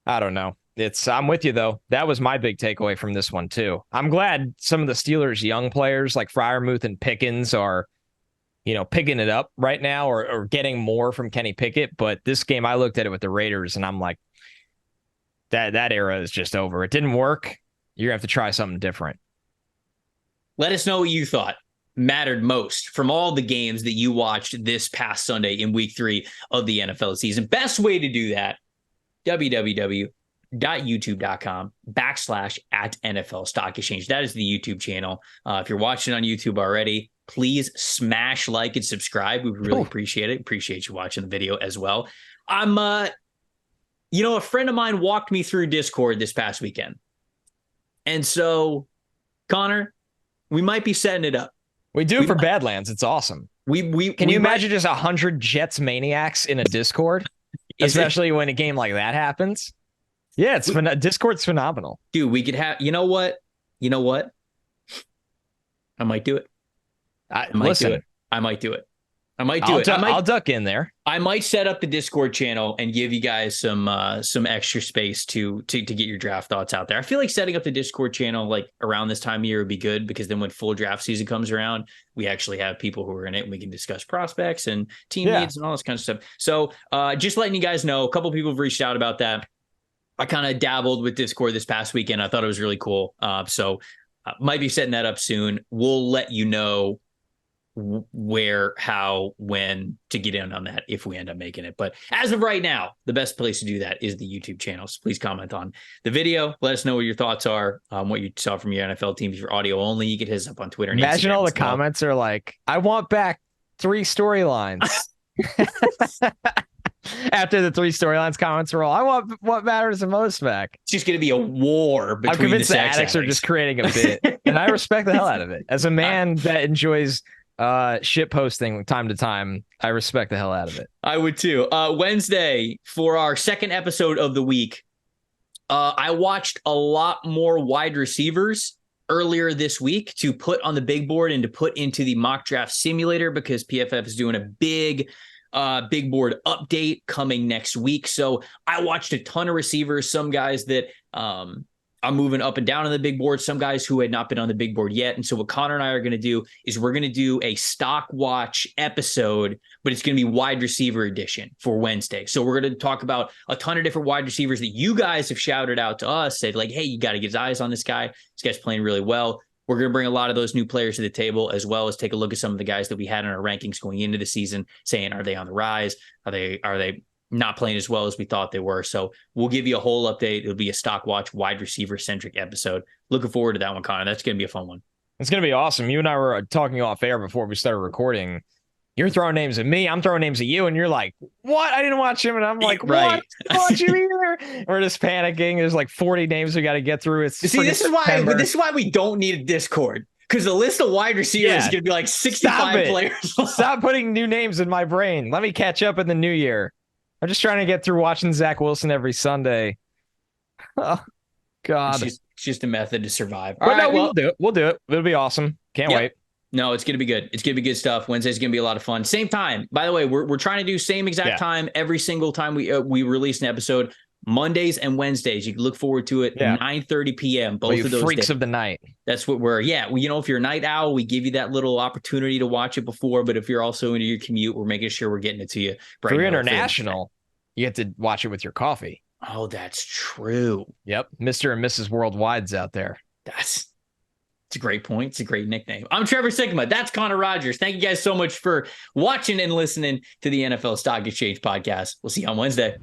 S1: I don't know. I'm with you though. That was my big takeaway from this one too. I'm glad some of the Steelers' young players like Freiermuth and Pickens are, picking it up right now or getting more from Kenny Pickett. But this game, I looked at it with the Raiders and I'm like, that era is just over. It didn't work. You're gonna have to try something different.
S2: Let us know what you thought mattered most from all the games that you watched this past Sunday in week 3 of the NFL season. Best way to do that, www.youtube.com/@NFL Stock Exchange. That is the YouTube channel. If you're watching on YouTube already, please smash like and subscribe. We would really appreciate it. Appreciate you watching the video as well. A friend of mine walked me through Discord this past weekend. And so, Connor, we might be setting it up.
S1: We do for Badlands. It's awesome. Can you imagine just 100 Jets maniacs in a Discord, especially when a game like that happens? Yeah, Discord's phenomenal.
S2: Dude, we could have, you know what? I might do it. I might do it.
S1: I'll duck in there.
S2: I might set up the Discord channel and give you guys some extra space to get your draft thoughts out there. I feel like setting up the Discord channel like around this time of year would be good because then when full draft season comes around, we actually have people who are in it and we can discuss prospects and team needs and all this kind of stuff. So just letting you guys know, a couple of people have reached out about that. I kind of dabbled with Discord this past weekend. I thought it was really cool. So might be setting that up soon. We'll let you know where, how, when to get in on that if we end up making it. But as of right now, the best place to do that is the YouTube channel. So please comment on the video. Let us know what your thoughts are, what you saw from your NFL team. If you're audio only, you can hit us up on Twitter. And
S1: imagine
S2: Instagram
S1: all the comments are like, I want back 3 storylines. After the 3 storylines comments were all, I want what matters the most back.
S2: It's just going to be a war between
S1: I'm convinced
S2: the
S1: addicts are just creating a bit. And I respect the hell out of it. As a man that enjoys shit posting time to time, I respect the hell out of it.
S2: I would too. Wednesday, for our second episode of the week, I watched a lot more wide receivers earlier this week to put on the big board and to put into the mock draft simulator because PFF is doing a big board update coming next week. So I watched a ton of receivers, some guys that I'm moving up and down on the big board, some guys who had not been on the big board yet. And so what Connor and I are going to do is we're going to do a stock watch episode, but it's going to be wide receiver edition for Wednesday. So we're going to talk about a ton of different wide receivers that you guys have shouted out to us, said like, hey, you got to get his eyes on this guy. This guy's playing really well. We're going to bring a lot of those new players to the table, as well as take a look at some of the guys that we had in our rankings going into the season, saying, are they on the rise? Are they not playing as well as we thought they were? So we'll give you a whole update. It'll be a stock watch wide receiver centric episode. Looking forward to that one, Connor. That's going to be a fun one.
S1: It's going to be awesome. You and I were talking off air before we started recording. You're throwing names at me. I'm throwing names at you. And you're like, what? I didn't watch him. And I'm like, what? I didn't watch him either. We're just panicking. There's like 40 names we got to get through. It's
S2: See, this is why we don't need a Discord. Because the list of wide receivers is going to be like 65 players.
S1: Stop putting new names in my brain. Let me catch up in the new year. I'm just trying to get through watching Zach Wilson every Sunday. Oh, God.
S2: It's just a method to survive.
S1: All right, we'll do it. We'll do it. It'll be awesome. Can't wait.
S2: No, it's going to be good. It's going to be good stuff. Wednesday's going to be a lot of fun. Same time. By the way, we're trying to do same exact time every single time we release an episode. Mondays and Wednesdays. You can look forward to it. 9:30 p.m. Both of those
S1: freaks
S2: days.
S1: Of the night.
S2: That's what we're. Yeah, if you're a night owl, we give you that little opportunity to watch it before. But if you're also into your commute, we're making sure we're getting it to you.
S1: If you're international, you get to watch it with your coffee.
S2: Oh, that's true.
S1: Yep, Mr. and Mrs. Worldwide's out there.
S2: It's a great point. It's a great nickname. I'm Trevor Sikkema. That's Connor Rogers. Thank you guys so much for watching and listening to the NFL Stock Exchange podcast. We'll see you on Wednesday.